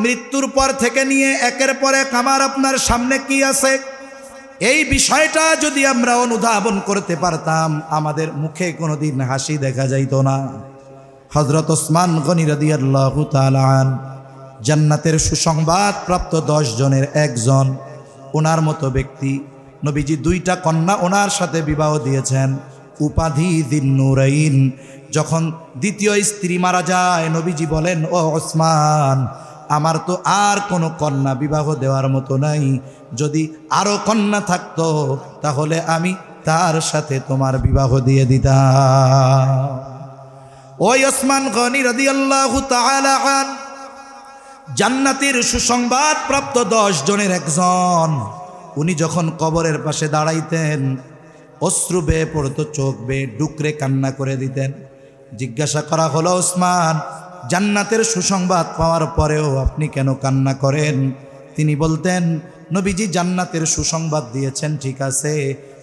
মৃত্যুর পর থেকে নিয়ে একের পর এক আমার আপনার সামনে কি আছে, এই বিষয়টা যদি আমরা অনুধাবন করতে পারতাম, আমাদের মুখে কোনোদিন হাসি দেখা যাইত না। হযরত ওসমান গনি রাদিয়াল্লাহু তাআলা আন জান্নাতের সুসংবাদ প্রাপ্ত 10 জনের একজন। ওনার মতো ব্যক্তি, নবীজি 2টা কন্যা ওনার সাথে বিবাহ দিয়েছেন, উপাধি যিন্নুরাইন। যখন দ্বিতীয় স্ত্রী মারা যায়, নবীজি বলেন, ও ওসমান, আমার তো আর কোনো কন্যা বিবাহ দেওয়ার মতো নাই, যদি আরো কন্যা থাকতো তাহলে আমি তার সাথে তোমার বিবাহ দিয়ে দিতাম। ওই ওসমান গনি রাদিয়াল্লাহু তাআলা আন জান্নাতের সুসংবাদ প্রাপ্ত 10 জনের একজন। উনি যখন কবরের পাশে দাঁড়াইতেন, অশ্রু বেয়ে পড়তো, চোখ বেয়ে ডুকরে কান্না করে দিতেন। জিজ্ঞাসা করা হলো, ওসমান, জান্নাতের সুসংবাদ পাওয়ার পরেও আপনি কেন কান্না করেন? তিনি বলতেন, নবীজি জান্নাতের সুসংবাদ দিয়েছেন ঠিক আছে,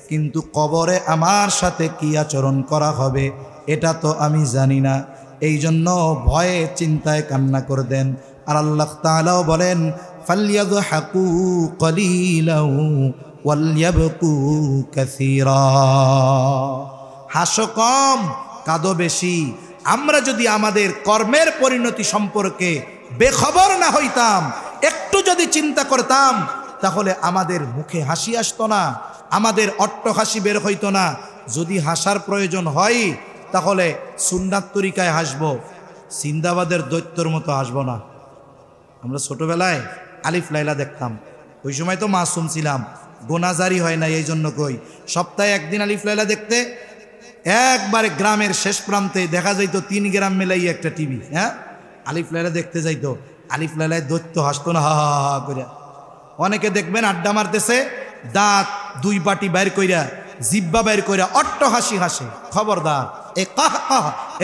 কিন্তু কবরে আমার সাথে কি আচরণ করা হবে এটা তো আমি জানি না, এই জন্য ভয়ে চিন্তায় কান্না করে দেন। আর আল্লাহ তাআলাও বলেন, ফালইয়াযহাকু কলিলাও ওয়ালইয়াবকু কাসীরা, হাসো কম কাঁদো বেশি। আমরা যদি আমাদের কর্মের পরিণতি সম্পর্কে বেখবর না হইতাম, একটু যদি চিন্তা করতাম, তাহলে আমাদের মুখে হাসি আসতো না, আমাদের অট্টহাসি বের হইতো না। যদি হাসার প্রয়োজন হয় তাহলে সুন্নাত তরিকায় হাসবো, সিন্দাবাদের দৈত্যর মতো হাসবো না। আমরা ছোটবেলায় আলিফ লাইলা দেখতাম, ওই সময় তো মাসুম ছিলাম, গোনাজারি হয় না, এই জন্য কই সপ্তাহে একদিন আলিফ লাইলা দেখতে একবারে গ্রামের শেষ প্রান্তে দেখা যাইতো 3 গ্রাম মেলাই একটা টিভি, হ্যাঁ, আলিফ লাইলা দেখতে যাইতো। আলিফ লাইলায় দৈত্য হাসতো না হা হা হা করে। অনেকে দেখবেন আড্ডা মারতেছে, দাঁত 2 পাটি বাইর কইরা, জিব্বা বাইর কইরা অট্ট হাসি হাসে। খবরদার,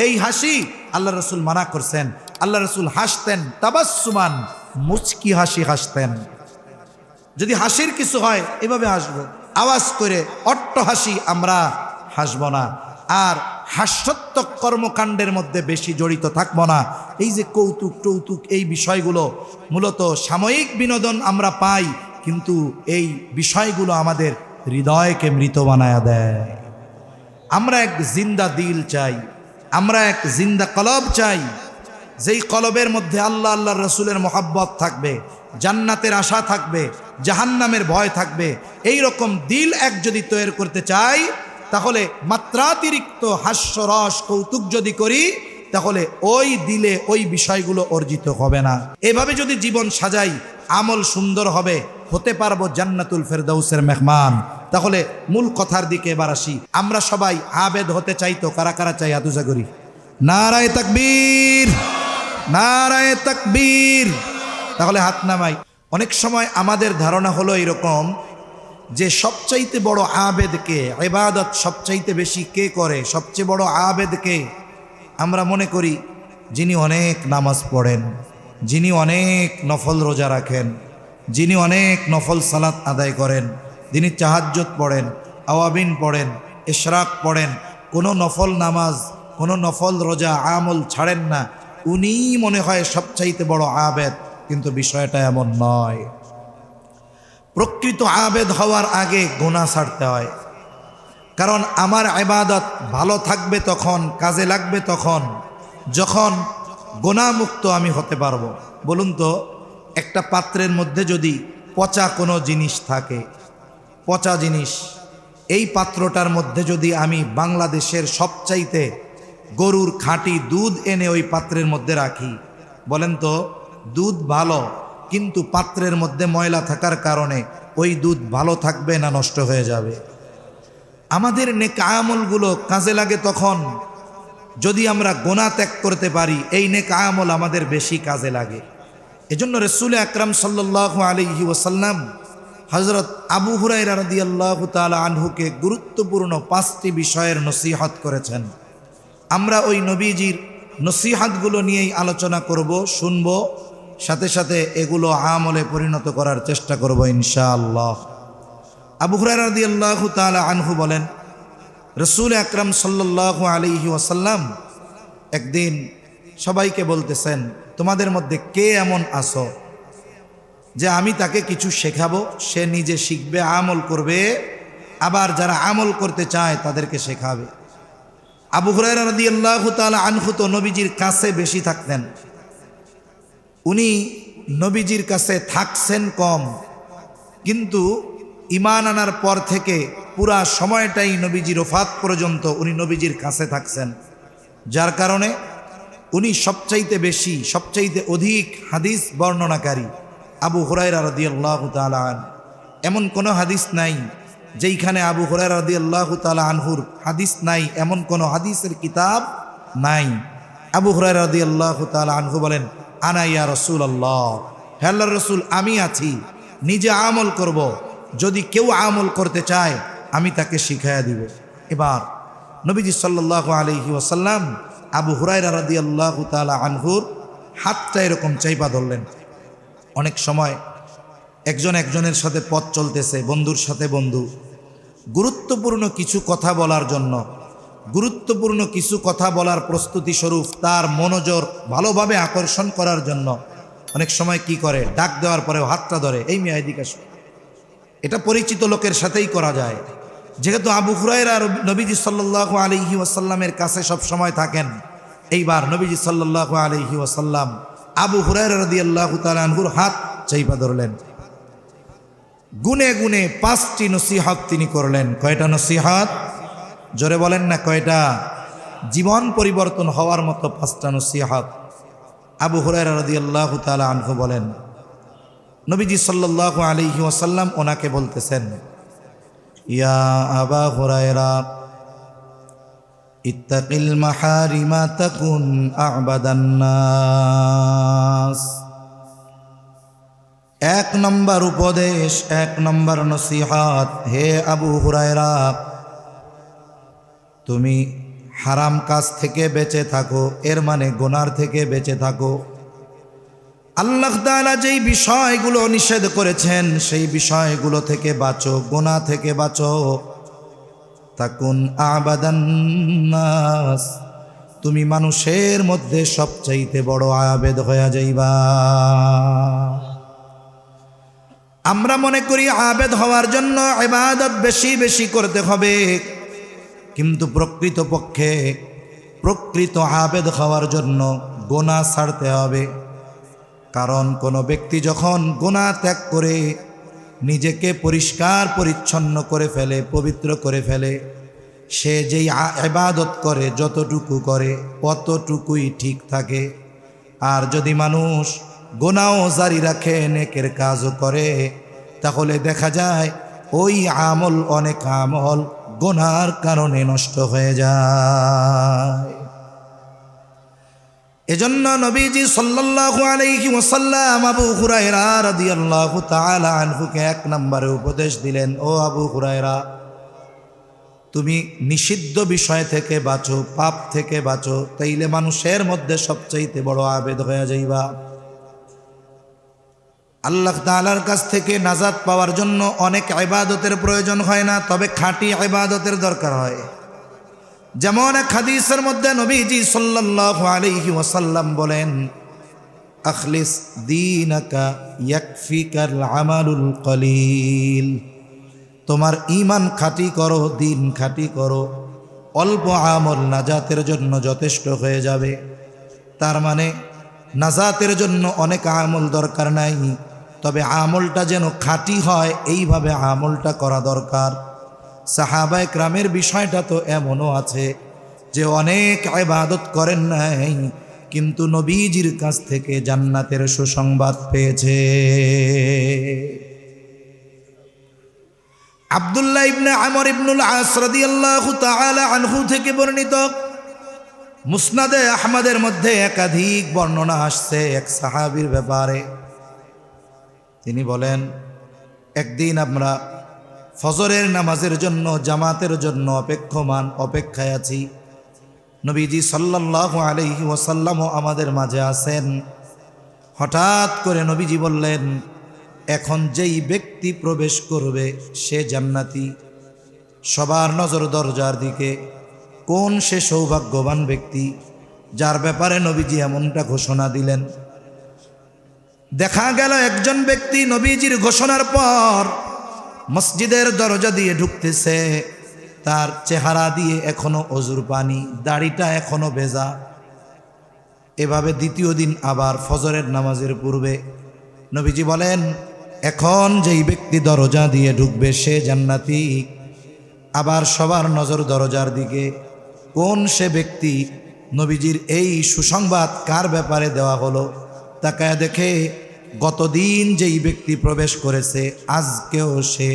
এই হাসি আল্লাহ রসুল মানা করছেন। আল্লাহ রসুল হাসতেন তাবাসসুমান, মুচকি হাসি হাসতেন। যদি হাসির কিছু হয় এভাবে হাসবো, আওয়াজ করে অট্ট হাসি আমরা হাসবো না। আর হাস্যাত্মক কর্মকাণ্ডের মধ্যে বেশি জড়িত থাকবো না। এই যে কৌতুক টৌতুক, এই বিষয়গুলো মূলত সাময়িক বিনোদন আমরা পাই, কিন্তু এই বিষয়গুলো আমাদের হৃদয়কে মৃত বানায়া দেয়। আমরা এক জিন্দা দিল চাই, আমরা এক জিন্দা কলব চাই, যেই কলবের মধ্যে আল্লাহ আল্লাহর রসুলের মহাব্বত থাকবে, জান্নাতের আশা থাকবে, জাহান্নামের ভয় থাকবে। এই রকম দিল এক যদি তৈরি করতে চাই, তাহলে মাত্রাতিরিক্ত হাস্যরস কৌতুক যদি করি, তাহলে ওই দিলে ওই বিষয়গুলো অর্জিত হবে না। এভাবে যদি জীবন সাজাই, আমল সুন্দর হবে, হতে পারবো জান্নাতুল ফেরদাউসের মেহমান। তাহলে মূল কথার দিকে এবার আসি। আমরা সবাই আবেদ হতে চাই তো? কারা কারা চাই? হাত উঁচা করি। নারায়ে তাকবীর, নারায়ে তাকবীর। তাহলে হাত নামাই। অনেক সময় আমাদের ধারণা হলো এরকম যে সবচাইতে বড় আবেদ কে, ইবাদত সবচাইতে বেশি কে করে, সবচেয়ে বড় আবেদ কে? আমরা মনে করি যিনি অনেক নামাজ পড়েন, যিনি অনেক নফল রোজা রাখেন, যিনি অনেক নফল সালাত আদায় করেন, যিনি তাহাজ্জুদ পড়েন, আওয়াবিন পড়েন, ইশরাক পড়েন, কোনো নফল নামাজ, কোনো নফল রোজা আমল ছাড়েন না, উনিই মনে হয় সবচাইতে বড় আবেদ। কিন্তু বিষয়টা এমন নয়। প্রকৃত আবেদ হওয়ার আগে গুনাহ ছাড়তে হয়। কারণ আমার ইবাদত ভালো থাকবে তখন, কাজে লাগবে তখন, যখন গুনাহমুক্ত আমি হতে পারবো। বলুন তো, একটা পাত্রের মধ্যে যদি পচা কোনো জিনিস থাকে, পচা জিনিস, এই পাত্রটার মধ্যে যদি আমি বাংলাদেশের সবচাইতে গরুর খাঁটি দুধ এনে ওই পাত্রের মধ্যে রাখি, বলেন তো দুধ ভালো, কিন্তু পাত্রের মধ্যে ময়লা থাকার কারণে ওই দুধ ভালো থাকবে না নষ্ট হয়ে যাবে? আমাদের নেক আমলগুলো কাজে লাগে তখন যদি আমরা গুনাহ ত্যাগ করতে পারি, এই নেক আমল আমাদের বেশি কাজে লাগে। এজন্য রাসূল আকরাম সাল্লাল্লাহু আলাইহি ওয়াসাল্লাম হযরত আবু হুরায়রা রাদিয়াল্লাহু তাআলা আনহুকে গুরুত্বপূর্ণ 5টি বিষয়ের নসিহত করেছেন। আমরা ওই নবীজির নসিহতগুলো নিয়েই আলোচনা করব, শুনব, সাথে সাথে এগুলো আমলে পরিণত করার চেষ্টা করব ইনশাআল্লাহ। আবু হুরায়রা রাদিয়াল্লাহু তাআলা আনহু বলেন, রাসূল আকরাম সাল্লাল্লাহু আলাইহি ওয়াসাল্লাম একদিন সবাইকে বলতেছেন, তোমাদের মধ্যে কে এমন আছো যে আমি তাকে কিছু শেখাবো, সে নিজে শিখবে, আমল করবে, আবার যারা আমল করতে চায় তাদেরকে শেখাবে। আবু হুরায়রা রাদিয়াল্লাহু তাআলা আনহু তো নবীজির কাছে বেশি থাকতেন। উনি নবীজির কাছে থাকছেন কম, কিন্তু ঈমান আনার পর থেকে পুরা সময়টাই নবীজির ওফাত পর্যন্ত উনি নবীজির কাছে থাকছেন, যার কারণে উনি সবচাইতে বেশি, সবচাইতে অধিক হাদিস বর্ণনাকারী। আবু হুরায়রা রাদিয়াল্লাহু তাআলা আনহু, এমন কোনো হাদিস নাই যেইখানে আবু হুরায়রা রাদিয়াল্লাহু তাআলা আনহুর হাদিস নাই, এমন কোনো হাদিসের কিতাব নাই। আবু হুরায়রা রাদিয়াল্লাহু তাআলা আনহু বলেন, আনা ইয়া রাসূলুল্লাহ, হে আল্লাহর রাসূল, আমি আছি, নিজে আমল করব, যদি কেউ আমল করতে চায় আমি তাকে শিখাইয়া দিব। এবার নবীজি সাল্লাল্লাহু আলাইহি ওয়াসাল্লাম আবু হুরায়রা রাদিয়াল্লাহু তাআলা আনহুর হাতটা এরকম চাইপা ধরলেন। অনেক সময় একজন একজনের সাথে পথ চলতেছে, বন্ধুর সাথে বন্ধু, গুরুত্বপূর্ণ কিছু কথা বলার জন্য, গুরুত্বপূর্ণ কিছু কথা বলার প্রস্তুতি স্বরূপ তার মনোযোগ ভালোভাবে আকর্ষণ করার জন্য অনেক সময় কি করে, ডাক দেওয়ার পরেও হাতটা ধরে, এই মিয়া এদিকে আসো। এটা পরিচিত লোকের সাথেই করা যায়। যেহেতু আবু হুরায়রা নবীজি সাল্লাল্লাহু আলাইহি ওয়াসাল্লামের কাছে সব সময় থাকেন, এইবার নবীজি সাল্লাল্লাহু আলাইহি ওয়াসাল্লাম আবু হুরায়রা রাদিয়াল্লাহু তাআলা আনহুর হাত চাইপা ধরলেন। গুনে গুনে 5টি নসিহত তিনি করলেন। কয়টা নসিহত? জোরে বলেন না কয়টা? জীবন পরিবর্তন হওয়ার মতো 5টা নসিহত। আবু হুরায়রা রাদিয়াল্লাহু তাআলা আনহু বলেন, নবীজি সাল্লাল্লাহু আলাইহি ওয়াসাল্লাম ওনাকে বলতেছেন, ইয়া আবা হুরায়রা ইত্তাকিল মাহারিমা তাকুন আ'বাদান নাস। 1 নম্বর উপদেশ, 1 নম্বর নসিহত, হে আবু হুরায়রা, তুমি হারাম কাজ থেকে বেঁচে থাকো, এর মানে গুনার থেকে বেঁচে থাকো। আল্লাহ তাআলা যেই বিষয়গুলো নিষেধ করেছেন সেই বিষয়গুলো থেকে বাঁচো, গুনাহ থেকে বাঁচো। তাকুন আ'বাদান নাস, তুমি মানুষের মধ্যে সবচাইতে বড় আবেদ হয়ে যাইবা। আমরা মনে করি আবেদ হওয়ার জন্য ইবাদত বেশি বেশি করতে হবে, কিন্তু প্রকৃতপক্ষে প্রকৃত আবেদ হওয়ার জন্য গুনাহ ছাড়তে হবে। কারণ কোনো ব্যক্তি যখন গুনাহ ত্যাগ করে নিজেকে পরিষ্কার পরিচ্ছন্ন করে ফেলে, পবিত্র করে ফেলে, সে যেই ইবাদত করে, যতটুকু করে অতটুকুই ঠিক থাকে। আর যদি মানুষ গুনাহও জারি রাখে, নেকের কাজও করে, তাহলে দেখা যায় ওই আমল, অনেক আমল গুনাহর কারণে নষ্ট হয়ে যায়। এজন্য নবীজি সাল্লাল্লাহু আলাইহি ওয়াসাল্লাম আবু হুরায়রা রাদিয়াল্লাহু তাআলা আনহুকে 1 নম্বরে উপদেশ দিলেন, ও আবু হুরায়রা, তুমি নিষিদ্ধ বিষয় থেকে বাঁচো, পাপ থেকে বাঁচো, তাইলে মানুষের মধ্যে সবচাইতে বড় আবেদ হয়ে যাইবা। আল্লাহ তাআলার কাছ থেকে নাজাত পাওয়ার জন্য অনেক ইবাদতের প্রয়োজন হয় না, তবে খাঁটি ইবাদতের দরকার হয়। যেমন এক হাদিসের মধ্যে নবীজি সাল্লাল্লাহু আলাইহি ওয়াসাল্লাম বলেন, আখলিস দীনাকা ইয়াকফিকাল আমালুল কলিল, তোমার ঈমান খাঁটি করো, দিন খাঁটি করো, অল্প আমল নাজাতের জন্য যথেষ্ট হয়ে যাবে। তার মানে নাজাতের জন্য অনেক আমল দরকার নাই, তবে আমলটা যেন খাঁটি হয়, এইভাবে আমলটা করা দরকার। সাহাবায়ে কেরামের বিষয়টা তো এমনও আছে যে অনেক ইবাদত করেন নাই, কিন্তু নবীজির কাছ থেকে জান্নাতের সুসংবাদ পেয়েছে। আব্দুল্লাহ ইবনে আমর ইবনুল আস রাদিয়াল্লাহু তাআলা আনহু থেকে বর্ণিত, মুসনাদে আহমদের মধ্যে একাধিক বর্ণনা আসছে এক সাহাবীর ব্যাপারে। তিনি বলেন, একদিন আমরা ফজরের নামাজের জন্য, জামাতের জন্য অপেক্ষায় আছি। নবীজি সাল্লাল্লাহু আলাইহি ওয়াসাল্লামও আমাদের মাঝে আছেন। হঠাৎ করে নবীজি বললেন, এখন যেই ব্যক্তি প্রবেশ করবে সে জান্নাতি। সবার নজর দরজার দিকে, কোন সে সৌভাগ্যবান ব্যক্তি যার ব্যাপারে নবীজি এমনটা ঘোষণা দিলেন। দেখা গেল একজন ব্যক্তি নবীজির ঘোষণার পর মসজিদের দরজা দিয়ে ঢুকতেছে, তার চেহারা দিয়ে এখনো অজুর পানি, দাড়িটা এখনো ভেজা। এভাবে দ্বিতীয় দিন আবার ফজরের নামাজের পূর্বে নবীজি বলেন, এখন যেই ব্যক্তি দরজা দিয়ে ঢুকবে সে জান্নাতি। আবার সবার নজর দরজার দিকে। কোন সে ব্যক্তি? নবীজির এই সুসংবাদ কার ব্যাপারে দেওয়া হলো? তাকায় দেখে গতদিন যেই ব্যক্তি প্রবেশ করেছে আজকেও সে।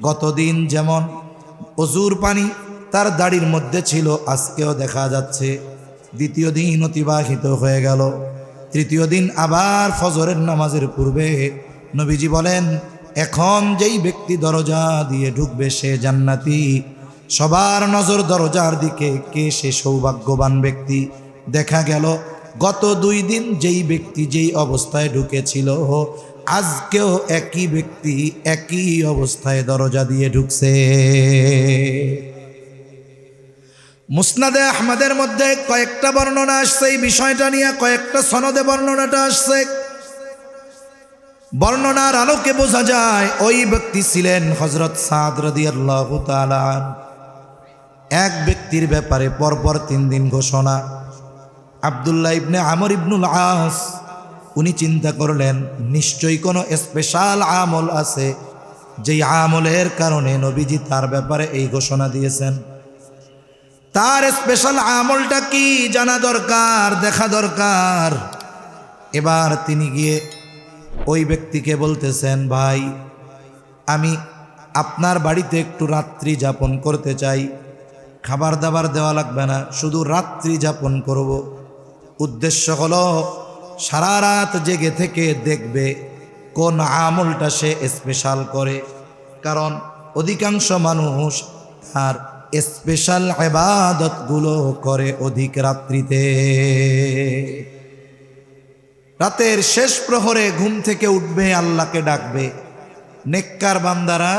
গতদিন যেমন অজুর পানি তার দাড়ির মধ্যে ছিল, আজকেও দেখা যাচ্ছে। দ্বিতীয় দিন অতিবাহিত হয়ে গেল। তৃতীয় দিন আবার ফজরের নামাজের পূর্বে নবীজি বলেন, এখন যেই ব্যক্তি দরজা দিয়ে ঢুকবে সে জান্নাতি। সবার নজর দরজার দিকে। কে সে সৌভাগ্যবান ব্যক্তি? দেখা গেল গত 2 দিন যেই ব্যক্তি যেই অবস্থায় ঢুকেছিল আজকেও একই ব্যক্তি একই অবস্থায় দরজা দিয়ে ঢুকছে। মুসনাদে আহমদের মধ্যে কয়েকটা বর্ণনা আসছে এই বিষয়টা নিয়ে, কয়েকটা সনদে বর্ণনাটা আসছে। বর্ণনার আলোকে বোঝা যায় ওই ব্যক্তি ছিলেন হযরত সাদ রাদিয়াল্লাহু তাআলা। এক ব্যক্তির ব্যাপারে পরপর 3 দিন ঘোষণা। আব্দুল্লাহ ইবনে আমর ইবনুল আস উনি চিন্তা করলেন, নিশ্চয়ই কোনো স্পেশাল আমল আছে যেই আমলের কারণে নবীজি তার ব্যাপারে এই ঘোষণা দিয়েছেন। তার স্পেশাল আমলটা কি জানা দরকার, দেখা দরকার। এবার তিনি গিয়ে ওই ব্যক্তিকে বলতেছেন, ভাই আমি আপনার বাড়িতে একটু রাত্রি যাপন করতে চাই। খাবার দাবার দেওয়া লাগবে না, শুধু রাত্রি যাপন করব। উদ্দেশ্য হলো সারা রাত জেগে থেকে দেখবে কোন আমলটা সে স্পেশাল করে। কারণ অধিকাংশ মানুষ তার স্পেশাল ইবাদতগুলো করে অধিক রাত্রিতে। রাতের শেষ প্রহরে ঘুম থেকে উঠবে, আল্লাহকে ডাকবে। নেককার বান্দারা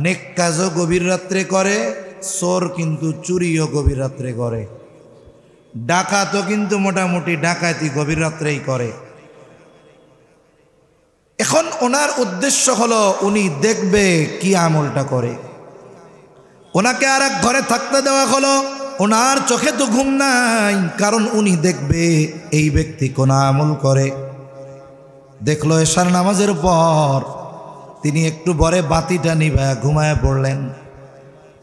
নেক কাজও গভীর রাত্রে করে, চোর কিন্তু চুরিও গভীর রাত্রে করে, ডাকাতও কিন্তু মোটামুটি ডাকাতি গভীর রাত্রেই করে। এখন ওনার উদ্দেশ্য হলো উনি দেখবে কি আমলটা করে। ওনাকে আর এক ঘরে থাকতে দেওয়া হলো। ওনার চোখে তো ঘুম নাই, কারণ উনি দেখবে এই ব্যক্তি কোন আমল করে। দেখলো এশার নামাজের পর তিনি একটু পরে বাতিটা নিভায়া ঘুমায় পড়লেন।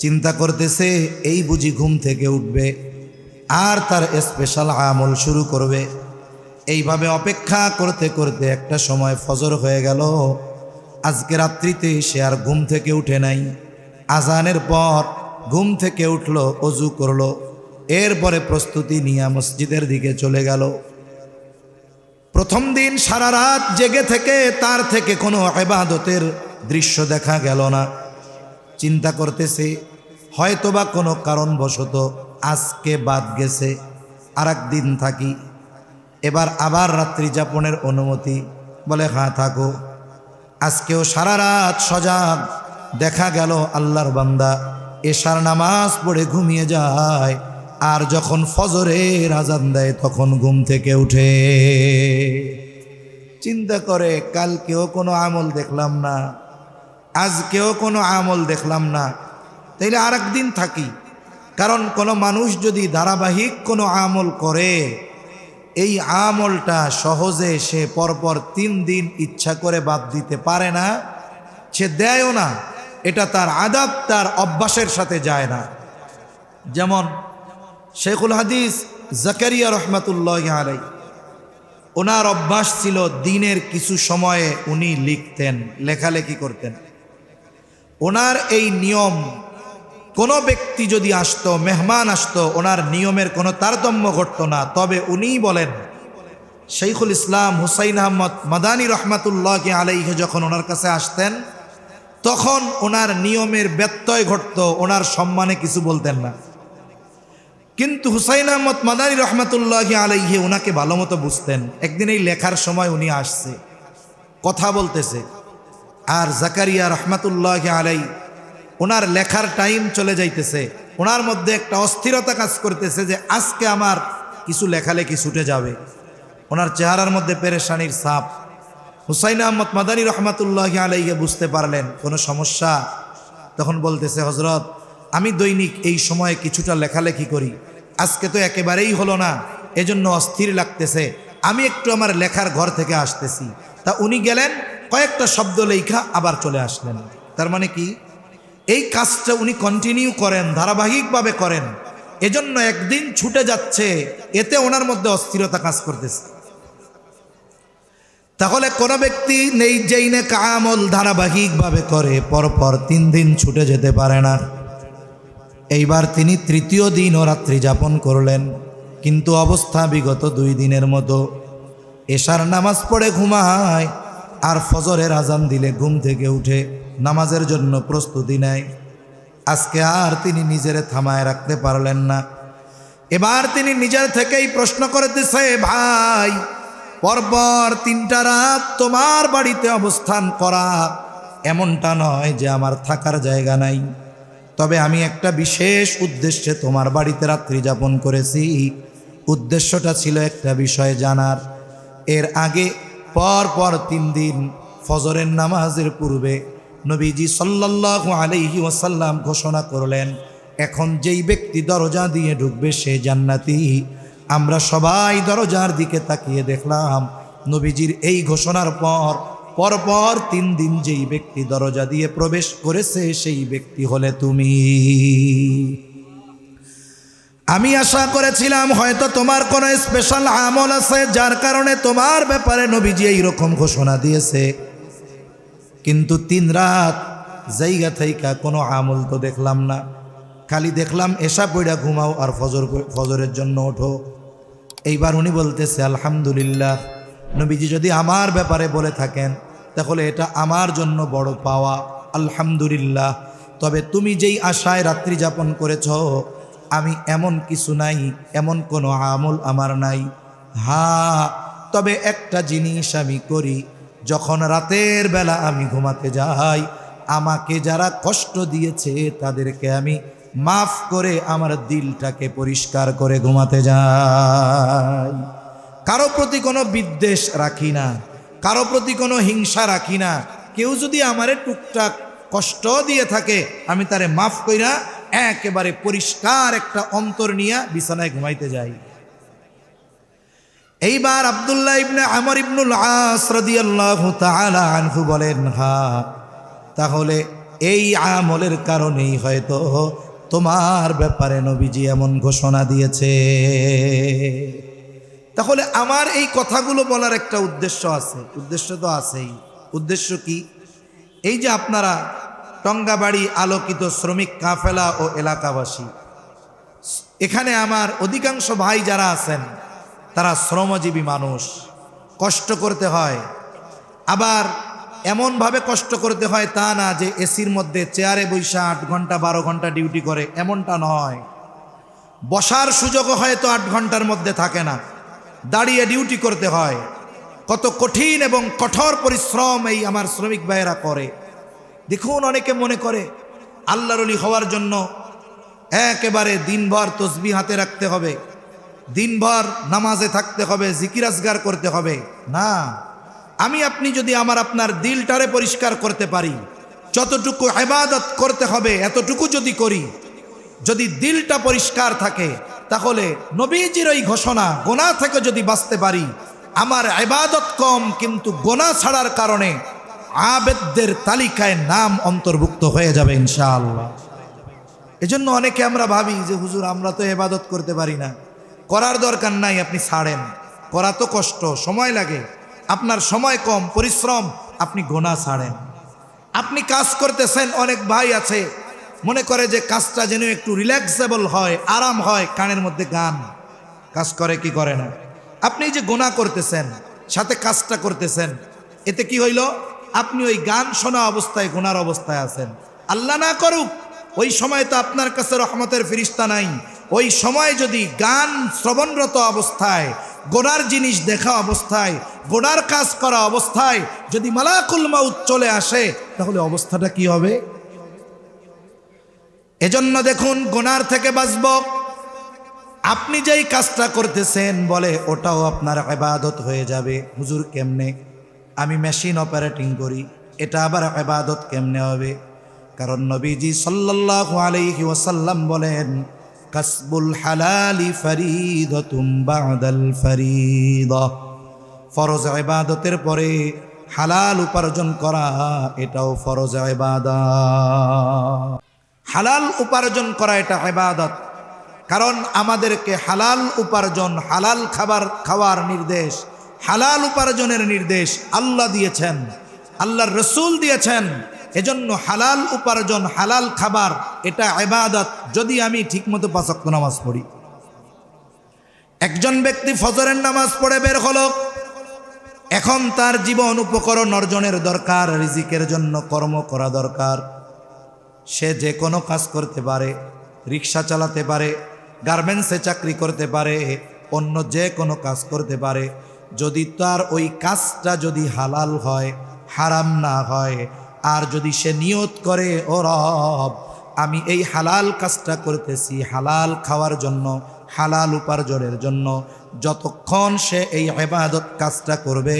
চিন্তা করতেছে এই বুঝি ঘুম থেকে উঠবে আর তার স্পেশাল আমল শুরু করবে। এইভাবে অপেক্ষা করতে করতে একটা সময় ফজর হয়ে গেল। আজকে রাত্রিতে সে আর ঘুম থেকে উঠে নাই। আজানের পর ঘুম থেকে উঠলো, অজু করলো, এরপরে প্রস্তুতি নিয়ে মসজিদের দিকে চলে গেল। প্রথম দিন সারা রাত জেগে থেকে তার থেকে কোনো ইবাদতের দৃশ্য দেখা গেল না। চিন্তা করতেছে হয়তোবা কোনো কারণবশত আজকে বাদ গেছে, আর একদিন থাকি। এবার আবার রাত্রি যাপনের অনুমতি, বলে হ্যাঁ থাকো। আজকেও সারা রাত সজাগ। দেখা গেল আল্লাহর বান্দা এশার নামাজ পড়ে ঘুমিয়ে যায়, আর যখন ফজরের আজান দেয় তখন ঘুম থেকে উঠে। চিন্তা করে কালকেও কোনো আমল দেখলাম না, আজকেও কোনো আমল দেখলাম না, তাইলে আর একদিন থাকি। কারণ কোনো মানুষ যদি ধারাবাহিক কোনো আমল করে, এই আমলটা সহজে সে পরপর 3 দিন ইচ্ছা করে বাদ দিতে পারে না, সে দেয়ও না। এটা তার আদাব, তার অভ্যাসের সাথে যায় না। যেমন শেখুল হাদিস জাকারিয়া রহমাতুল্লাহ আলাইহি, ওনার অভ্যাস ছিল দিনের কিছু সময়ে উনি লিখতেন, লেখালেখি করতেন। ওনার এই নিয়ম, কোনো ব্যক্তি যদি আসতো, মেহমান আসতো, ওনার নিয়মের কোনো তারতম্য ঘটতো না। তবে উনিই বলেন, শৈখুল ইসলাম হুসাইন আহমদ মাদানী রহমাতুল্লাহ আলাইহি যখন ওনার কাছে আসতেন তখন ওনার নিয়মের ব্যত্যয় ঘটতো, ওনার সম্মানে কিছু বলতেন না। কিন্তু হুসাইন আহমদ মাদানী রহমাতুল্লাহ আলাইহি ওনাকে ভালো মতো বুঝতেন। একদিন এই লেখার সময় উনি আসছে, কথা বলতেছে, আর জাকারিয়া রহমাতুল্লাহ আলাইহি ওনার লেখার টাইম চলে যাইতেছে। ওনার মধ্যে একটা অস্থিরতা কাজ করতেছে যে আজকে আমার কিছু লেখালেখি ছুটে যাবে। ওনার চেহারার মধ্যে পেরেশানির ছাপ। হুসাইন আহমদ মাদানী রহমাতুল্লাহি আলাইহি বুঝতে পারলেন কোনো সমস্যা। তখন বলতেছে, হযরত আমি দৈনিক এই সময়ে কিছুটা লেখালেখি করি, আজকে তো একেবারেই হলো না, এজন্য অস্থির লাগতেছে, আমি একটু আমার লেখার ঘর থেকে আসতেছি। তা উনি গেলেন, কয়েকটা শব্দ লেখা আবার চলে আসলেন। তার মানে কি, এই কাজটা উনি কন্টিনিউ করেন, ধারাবাহিকভাবে করেন, এজন্য একদিন ছুটে যাচ্ছে, এতে ওনার মধ্যে অস্থিরতা কাজ করতেছে। তাহলে কোন ব্যক্তি নেই যেই নেক আমল ধারাবাহিকভাবে করে, পরপর 3 দিন ছুটে যেতে পারে না। এইবার তিনি তৃতীয় দিনও রাত্রি যাপন করলেন, কিন্তু অবস্থা বিগত 2 দিনের মতো। এশার নামাজ পড়ে ঘুমায়, আর ফজরের আজান দিলে ঘুম থেকে উঠে নামাজের জন্য প্রস্তুতি নেয়। আজকে আর তিনি নিজের থামায় রাখতে পারলেন না। এবার তিনি নিজের থেকেই প্রশ্ন করতেছে, ভাই পরপর 3টা রাত তোমার বাড়িতে অবস্থান করা, এমনটা নয় যে আমার থাকার জায়গা নাই, তবে আমি একটা বিশেষ উদ্দেশ্যে তোমার বাড়িতে রাত্রি যাপন করেছি। উদ্দেশ্যটা ছিল একটা বিষয় জানার। এর আগে পরপর 3 দিন ফজরের নামাজের পূর্বে নবীজি সাল্লাল্লাহু আলাইহি ওয়াসাল্লাম ঘোষণা করলেন, এখন যেই ব্যক্তি দরজা দিয়ে ঢুকবে সে জান্নাতি। আমরা সবাই দরজার দিকে তাকিয়ে দেখলাম, নবীজির এই ঘোষণার পর পরপর 3 দিন যেই ব্যক্তি দরজা দিয়ে প্রবেশ করেছে সেই ব্যক্তি হলে তুমি। আমি আশা করেছিলাম হয়তো তোমার কোনো স্পেশাল আমল আছে, যার কারণে তোমার ব্যাপারে নবীজি এইরকম ঘোষণা দিয়েছে, কিন্তু 3 রাত জায়গা থেকে কোনো আমল তো দেখলাম না, খালি দেখলাম এশা পড়া ঘুমাও আর ফজরের জন্য ওঠো। এইবার উনি বলতেছে, আলহামদুলিল্লাহ, নবীজি যদি আমার ব্যাপারে বলে থাকেন তাহলে এটা আমার জন্য বড় পাওয়া, আলহামদুলিল্লাহ। তবে তুমি যেই আশায় রাত্রি যাপন করেছ, আমি এমন কিছু নাই, এমন কোনো আমল আমার নাই। হ্যাঁ, তবে একটা জিনিস আমি করি, যখন রাতের বেলা আমি ঘুমাতে যাই, আমাকে যারা কষ্ট দিয়েছে তাদেরকে আমি মাফ করে আমার দিলটাকে পরিষ্কার করে ঘুমাতে যাই। কারো প্রতি কোনো বিদ্বেষ রাখি না, কারো প্রতি কোনো হিংসা রাখি না। কেউ যদি আমারে টুকটাক কষ্ট দিয়ে থাকে, আমি তারে মাফ কইরা একেবারে পরিষ্কার একটা অন্তর নিয়ে বিছানায় ঘুমাইতে যাই। এইবার আব্দুল্লাহ ইবনে আমর ইবনুল আস রাদিয়াল্লাহু তাআলা আনহু বলেন, হ্যাঁ, তাহলে এই আমলের কারণেই হয়তো তোমার ব্যাপারে নবীজি এমন ঘোষণা দিয়েছে। তাহলে আমার এই কথাগুলো বলার একটা উদ্দেশ্য আছে, উদ্দেশ্য তো আছেই। উদ্দেশ্য কি? এই যে আপনারা টঙ্গাবাড়ি আলোকিত শ্রমিক কাফেলা ও এলাকাবাসী, এখানে আমার অধিকাংশ ভাই যারা আছেন তারা শ্রমজীবী মানুষ, কষ্ট করতে হয়। আবার এমনভাবে কষ্ট করতে হয় তা না যে এসির মধ্যে চেয়ারে বৈশা 8 ঘন্টা 12 ঘন্টা ডিউটি করে, এমনটা নয়। বসার সুযোগও হয়তো 8 ঘন্টার মধ্যে থাকে না, দাঁড়িয়ে ডিউটি করতে হয়। কত কঠিন এবং কঠোর পরিশ্রম এই আমার শ্রমিক ভাইয়েরা করে। দেখুন, অনেকে মনে করে আল্লাহর ওলি হওয়ার জন্য একেবারে দিনভর তসবিহ হাতে রাখতে হবে, দিনভর নামাজে থাকতে হবে, জিকির আজগার করতে হবে। না, আমি আপনি যদি আপনার দিলটারে পরিষ্কার করতে পারি, যতটুকু ইবাদত করতে হবে এতটুকু যদি করি, যদি দিলটা পরিষ্কার থাকে, তাহলে নবীজির ওই ঘোষণা গুনাহ থেকে যদি বাঁচতে পারি, আমার ইবাদত কম কিন্তু গুনাহ ছাড়ার কারণে আবেদদের তালিকায় নাম অন্তর্ভুক্ত হয়ে যাবে ইনশাআল্লাহ। এজন্য অনেকে আমরা ভাবি যে হুজুর আমরা তো ইবাদত করতে পারি না। করার দরকার নাই, আপনি ছাড়েন, করা তো কষ্ট, সময় লাগে, আপনার সময় কম, পরিশ্রম, আপনি গুনাহ ছাড়েন। আপনি কাজ করতেছেন, অনেক ভাই আছে মনে করে যে কাজটা যেন একটু রিল্যাক্সেবল হয়, আরাম হয়, কানের মধ্যে গান, কাজ করে কি করে না। আপনি যে গুনাহ করতেছেন সাথে কাজটা করতেছেন, এতে কি হইল? আপনি ওই গান শোনা অবস্থায় গুনার অবস্থায় আছেন। আল্লাহ না করুক ওই সময় তো আপনার কাছে রহমতের ফেরেশতা নাই। ওই সময় যদি গান শ্রবণরত অবস্থায়, গোনার জিনিস দেখা অবস্থায়, গোনার কাজ করা অবস্থায় যদি মালাকুল মাউত চলে আসে, তাহলে অবস্থাটা কি হবে? এজন্য দেখুন, গোনার থেকে বাঁচব। আপনি যেই কাজটা করতেছেন বলে ওটাও আপনার ইবাদত হয়ে যাবে। হুজুর কেমনে? আমি মেশিন অপারেটিং করি, এটা আবার ইবাদত কেমনে হবে? কারণ নবীজি সাল্লাল্লাহু আলাইহি ওয়াসাল্লাম বলেন, কাসবুল হালালি ফরিদাতুম বাদাল ফরিদা, ফরজ ইবাদতের পরে হালাল উপার্জন করা এটাও ফরজ ইবাদত। হালাল উপার্জন করা এটা ইবাদত। কারণ আমাদেরকে হালাল উপার্জন, হালাল খাবার খাওয়ার নির্দেশ, হালাল উপার্জনের নির্দেশ আল্লাহ দিয়েছেন, আল্লাহর রসুল দিয়েছেন। এজন্য হালাল উপার্জন, হালাল খাবার এটা ইবাদত। যদি আমি ঠিকমতো 5 ওয়াক্ত নামাজ পড়ি। একজন ব্যক্তি ফজরের নামাজ পড়ে বের হলো, এখন তার জীবন উপকরণ অর্জনের দরকার, রিজিকের জন্য কর্ম করা দরকার। সে যে কোনো কাজ করতে পারে, রিক্সা চালাতে পারে, গার্মেন্টসে চাকরি করতে পারে, অন্য যে কোনো কাজ করতে পারে। যদি তার ওই কাজটা যদি হালাল হয়, হারাম না হয়, আর যদি সে নিয়ত করে, ও রব আমি এই হালাল কাজটা করতেছি হালাল খাওয়ার জন্য, হালাল উপার্জনের জন্য, যতক্ষণ সে এই ইবাদত কাজটা করবে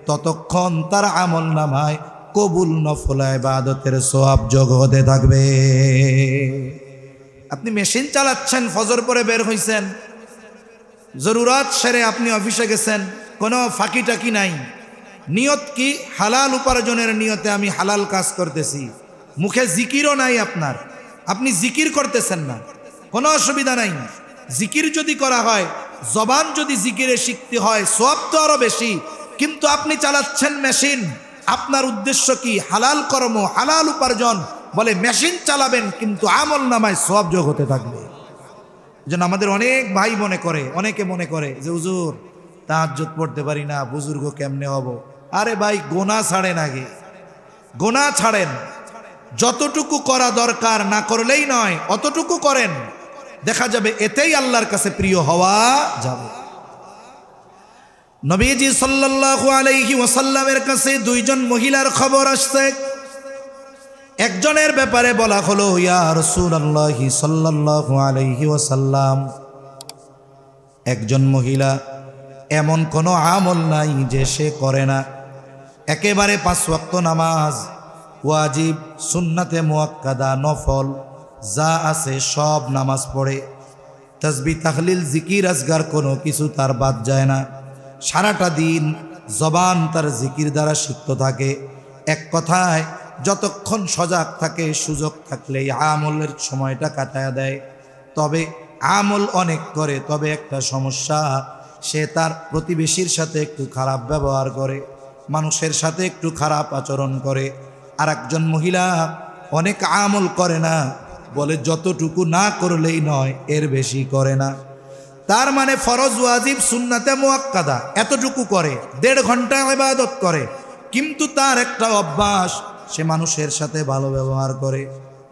ততক্ষণ তার আমল নামায় কবুল নফল ইবাদতের সওয়াব যোগ হতে থাকবে। আপনি মেশিন চালাচ্ছেন, ফজর পরে বের হইছেন, জরুরত সেরে আপনি অফিসে গেছেন, কোনো ফাঁকি টাকি নাই, নিয়ত কি হালাল উপার্জনের নিয়তে আমি হালাল কাজ করতেছি, মুখে জিকিরও নাই আপনার, আপনি জিকির করতেছেন না, কোনো অসুবিধা নাই। জিকির যদি করা হয়, জবান যদি জিকিরে শিখতে হয়, সওয়াব তো আরো বেশি। কিন্তু আপনি চালাচ্ছেন মেশিন, আপনার উদ্দেশ্য কি? হালাল কর্ম, হালাল উপার্জন। বলে মেশিন চালাবেন কিন্তু আমল নামায় সওয়াব যোগ হতে থাকবে। যেন আমাদের অনেক ভাই মনে করে, অনেকে মনে করে যে হুজুর তাহাজ্জুদ পড়তে পারি না, বুজুর্গ কেমনে হব? আরে ভাই, গোনা ছাড়েন, আগে গোনা ছাড়েন। যতটুকু করা দরকার না করলেই নয়, অতটুকু করেন, দেখা যাবে এতেই আল্লাহর কাছে প্রিয় হওয়া যাবে। নবীজি সাল্লাল্লাহু আলাইহি ওয়াসাল্লামের কাছে 2 জন মহিলার খবর আসছে। একজনের ব্যাপারে বলা হলো, ইয়া রাসূলুল্লাহ সাল্লাল্লাহু আলাইহি ওয়াসাল্লাম, একজন মহিলা এমন কোনো আমল নাই যে সে করে না, একেবারে 5 ওয়াক্ত নামাজ, ওয়াজিব, সুন্নাতে মুআক্কাদা, নফল যা আছে সব নামাজ পড়ে, তাসবিহ তাহলিল জিকির আজগার কোনো কিছু তার বাদ যায় না। সারাটা দিন জবান তার জিকির দ্বারা সিক্ত থাকে। এক কথায় যতক্ষণ সজাগ থাকে, সুযোগ থাকলে আমলের সময়টা কাটায় দেয়। তবে আমল অনেক করে, তবে একটা সমস্যা, সে তার প্রতিবেশীর সাথে একটু খারাপ ব্যবহার করে, মানুষের সাথে একটু খারাপ আচরণ করে। আর একজন মহিলা অনেক আমল করে না, বলে যতটুকু না করলেই নয়, এর বেশি করে না। তার মানে ফরজ, ওয়াজিব, সুন্নাতে মুআক্কাদা এতটুকু করে, 1.5 ঘন্টা ইবাদত করে, কিন্তু তার একটা অভ্যাস, সে মানুষের সাথে ভালো ব্যবহার করে।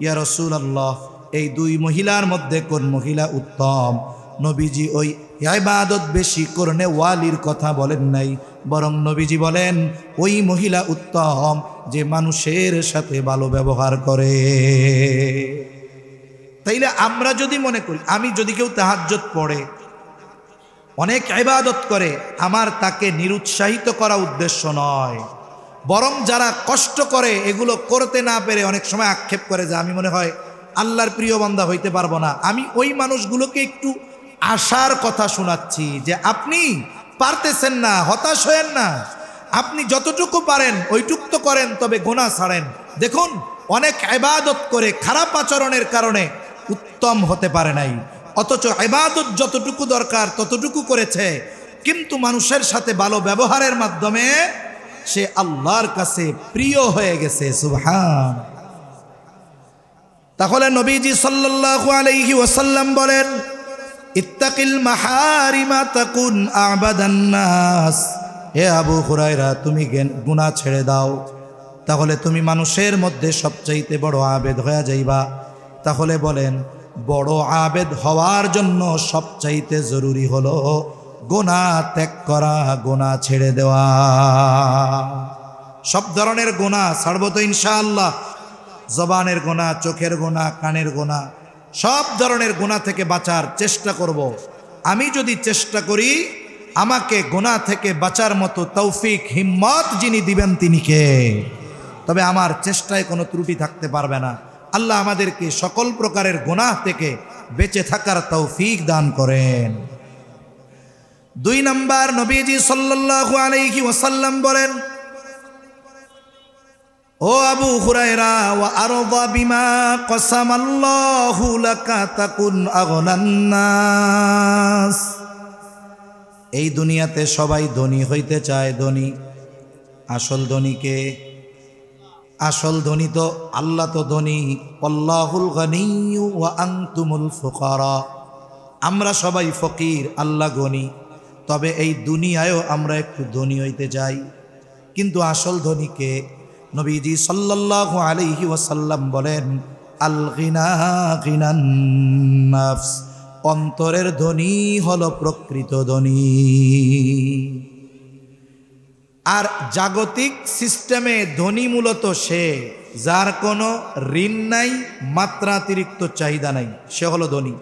ইয়া রাসূলুল্লাহ, এই 2 মহিলার মধ্যে কোন মহিলা উত্তম? নবীজি ওই ইবাদত বেশি করনে ওয়ালির কথা বলেন নাই, বরং নবীজি বলেন ওই মহিলা উত্তম যে মানুষের সাথে ভালো ব্যবহার করে। তাইলে আমরা যদি মনে করি, আমি যদি কেউ তাহাজ্জুদ পড়ে, অনেক ইবাদত করে, আমার তাকে নিরুৎসাহিত করা উদ্দেশ্য নয়, বরং যারা কষ্ট করে এগুলো করতে না পেরে অনেক সময় আক্ষেপ করে যে আমি মনে হয় আল্লাহর প্রিয় বান্দা হইতে পারবো না, আমি ওই মানুষগুলোকে একটু আশার কথা শোনাচ্ছি যে আপনি পারতেছেন না, হতাশ হয়েন না, আপনি যতটুকু পারেন ওইটুকু তো করেন, তবে গুনাহ ছাড়েন। দেখুন, অনেক ইবাদত করে খারাপ আচরণের কারণে উত্তম হতে পারে নাই, অথচ ইবাদত যতটুকু দরকার ততটুকু করেছে, কিন্তু মানুষের সাথে ভালো ব্যবহারের মাধ্যমে সে আল্লাহর কাছে প্রিয় হয়ে গেছে। সুবহান। তাহলে নবীজি সাল্লাল্লাহু আলাইহি ওয়াসাল্লাম বলেন, ইত্তাকিল মাহারিমা তাকুন আবাদান নাস। হে আবু হুরায়রা, তুমি গুনাহ ছেড়ে দাও, তাহলে তুমি মানুষের মধ্যে সবচাইতে বড় আবেদ হয়ে যাইবা। তাহলে বলেন, বড় আবেদ হওয়ার জন্য সবচাইতে জরুরি হলো গুনাহ ত্যাগ করা, গুনাহ ছেড়ে দেওয়া। সব ধরনের গুনাহ ছাড়বো তো ইনশাআল্লাহ, জবানের গুনাহ, চোখের গুনাহ, কানের গুনাহ, সব ধরনের গুনাহ থেকে বাঁচার চেষ্টা করব। আমি যদি চেষ্টা করি আমাকে গুনাহ থেকে বাঁচার মতো তৌফিক হিম্মত যিনি দিবেন তিনি কে? তবে আমার চেষ্টায় কোনো ত্রুটি থাকতে পারবে না। আল্লাহ আমাদেরকে সকল প্রকারের গুনাহ থেকে বেঁচে থাকার তৌফিক দান করেন। 2 নাম্বার, নবীজি সাল্লাল্লাহু আলাইহি ওয়াসাল্লাম বলেন, ও আবু হুরায়রা, ওয়া আরদা বিমা কসামাল্লাহু লাকা তাকুন আগনান নাস। এই দুনিয়াতে সবাই ধনী হইতে চায়। ধনী, আসল ধনীকে? আসল ধনী তো আল্লাহ, তো ধনী। আল্লাহুল গনিয়্যু ওয়া আনতুমুল ফুকারা। আমরা সবাই ফকির, আল্লাহ গনি। তবে এই দুনিয়ায়ও আমরা একটু ধনী হইতে চাই। কিন্তু আসল ধনীকে? নবীজি সাল্লাল্লাহু আলাইহি ওয়াসাল্লাম বলেন, আল গিনা গিনান নাফস। অন্তরের ধনী হলো প্রকৃত ধনী। আর জাগতিক সিস্টেমে ধনী মূলত সে যার কোনো ঋণ নাই, মাত্রাতিরিক্ত চাহিদা নাই, সে হলো ধনী।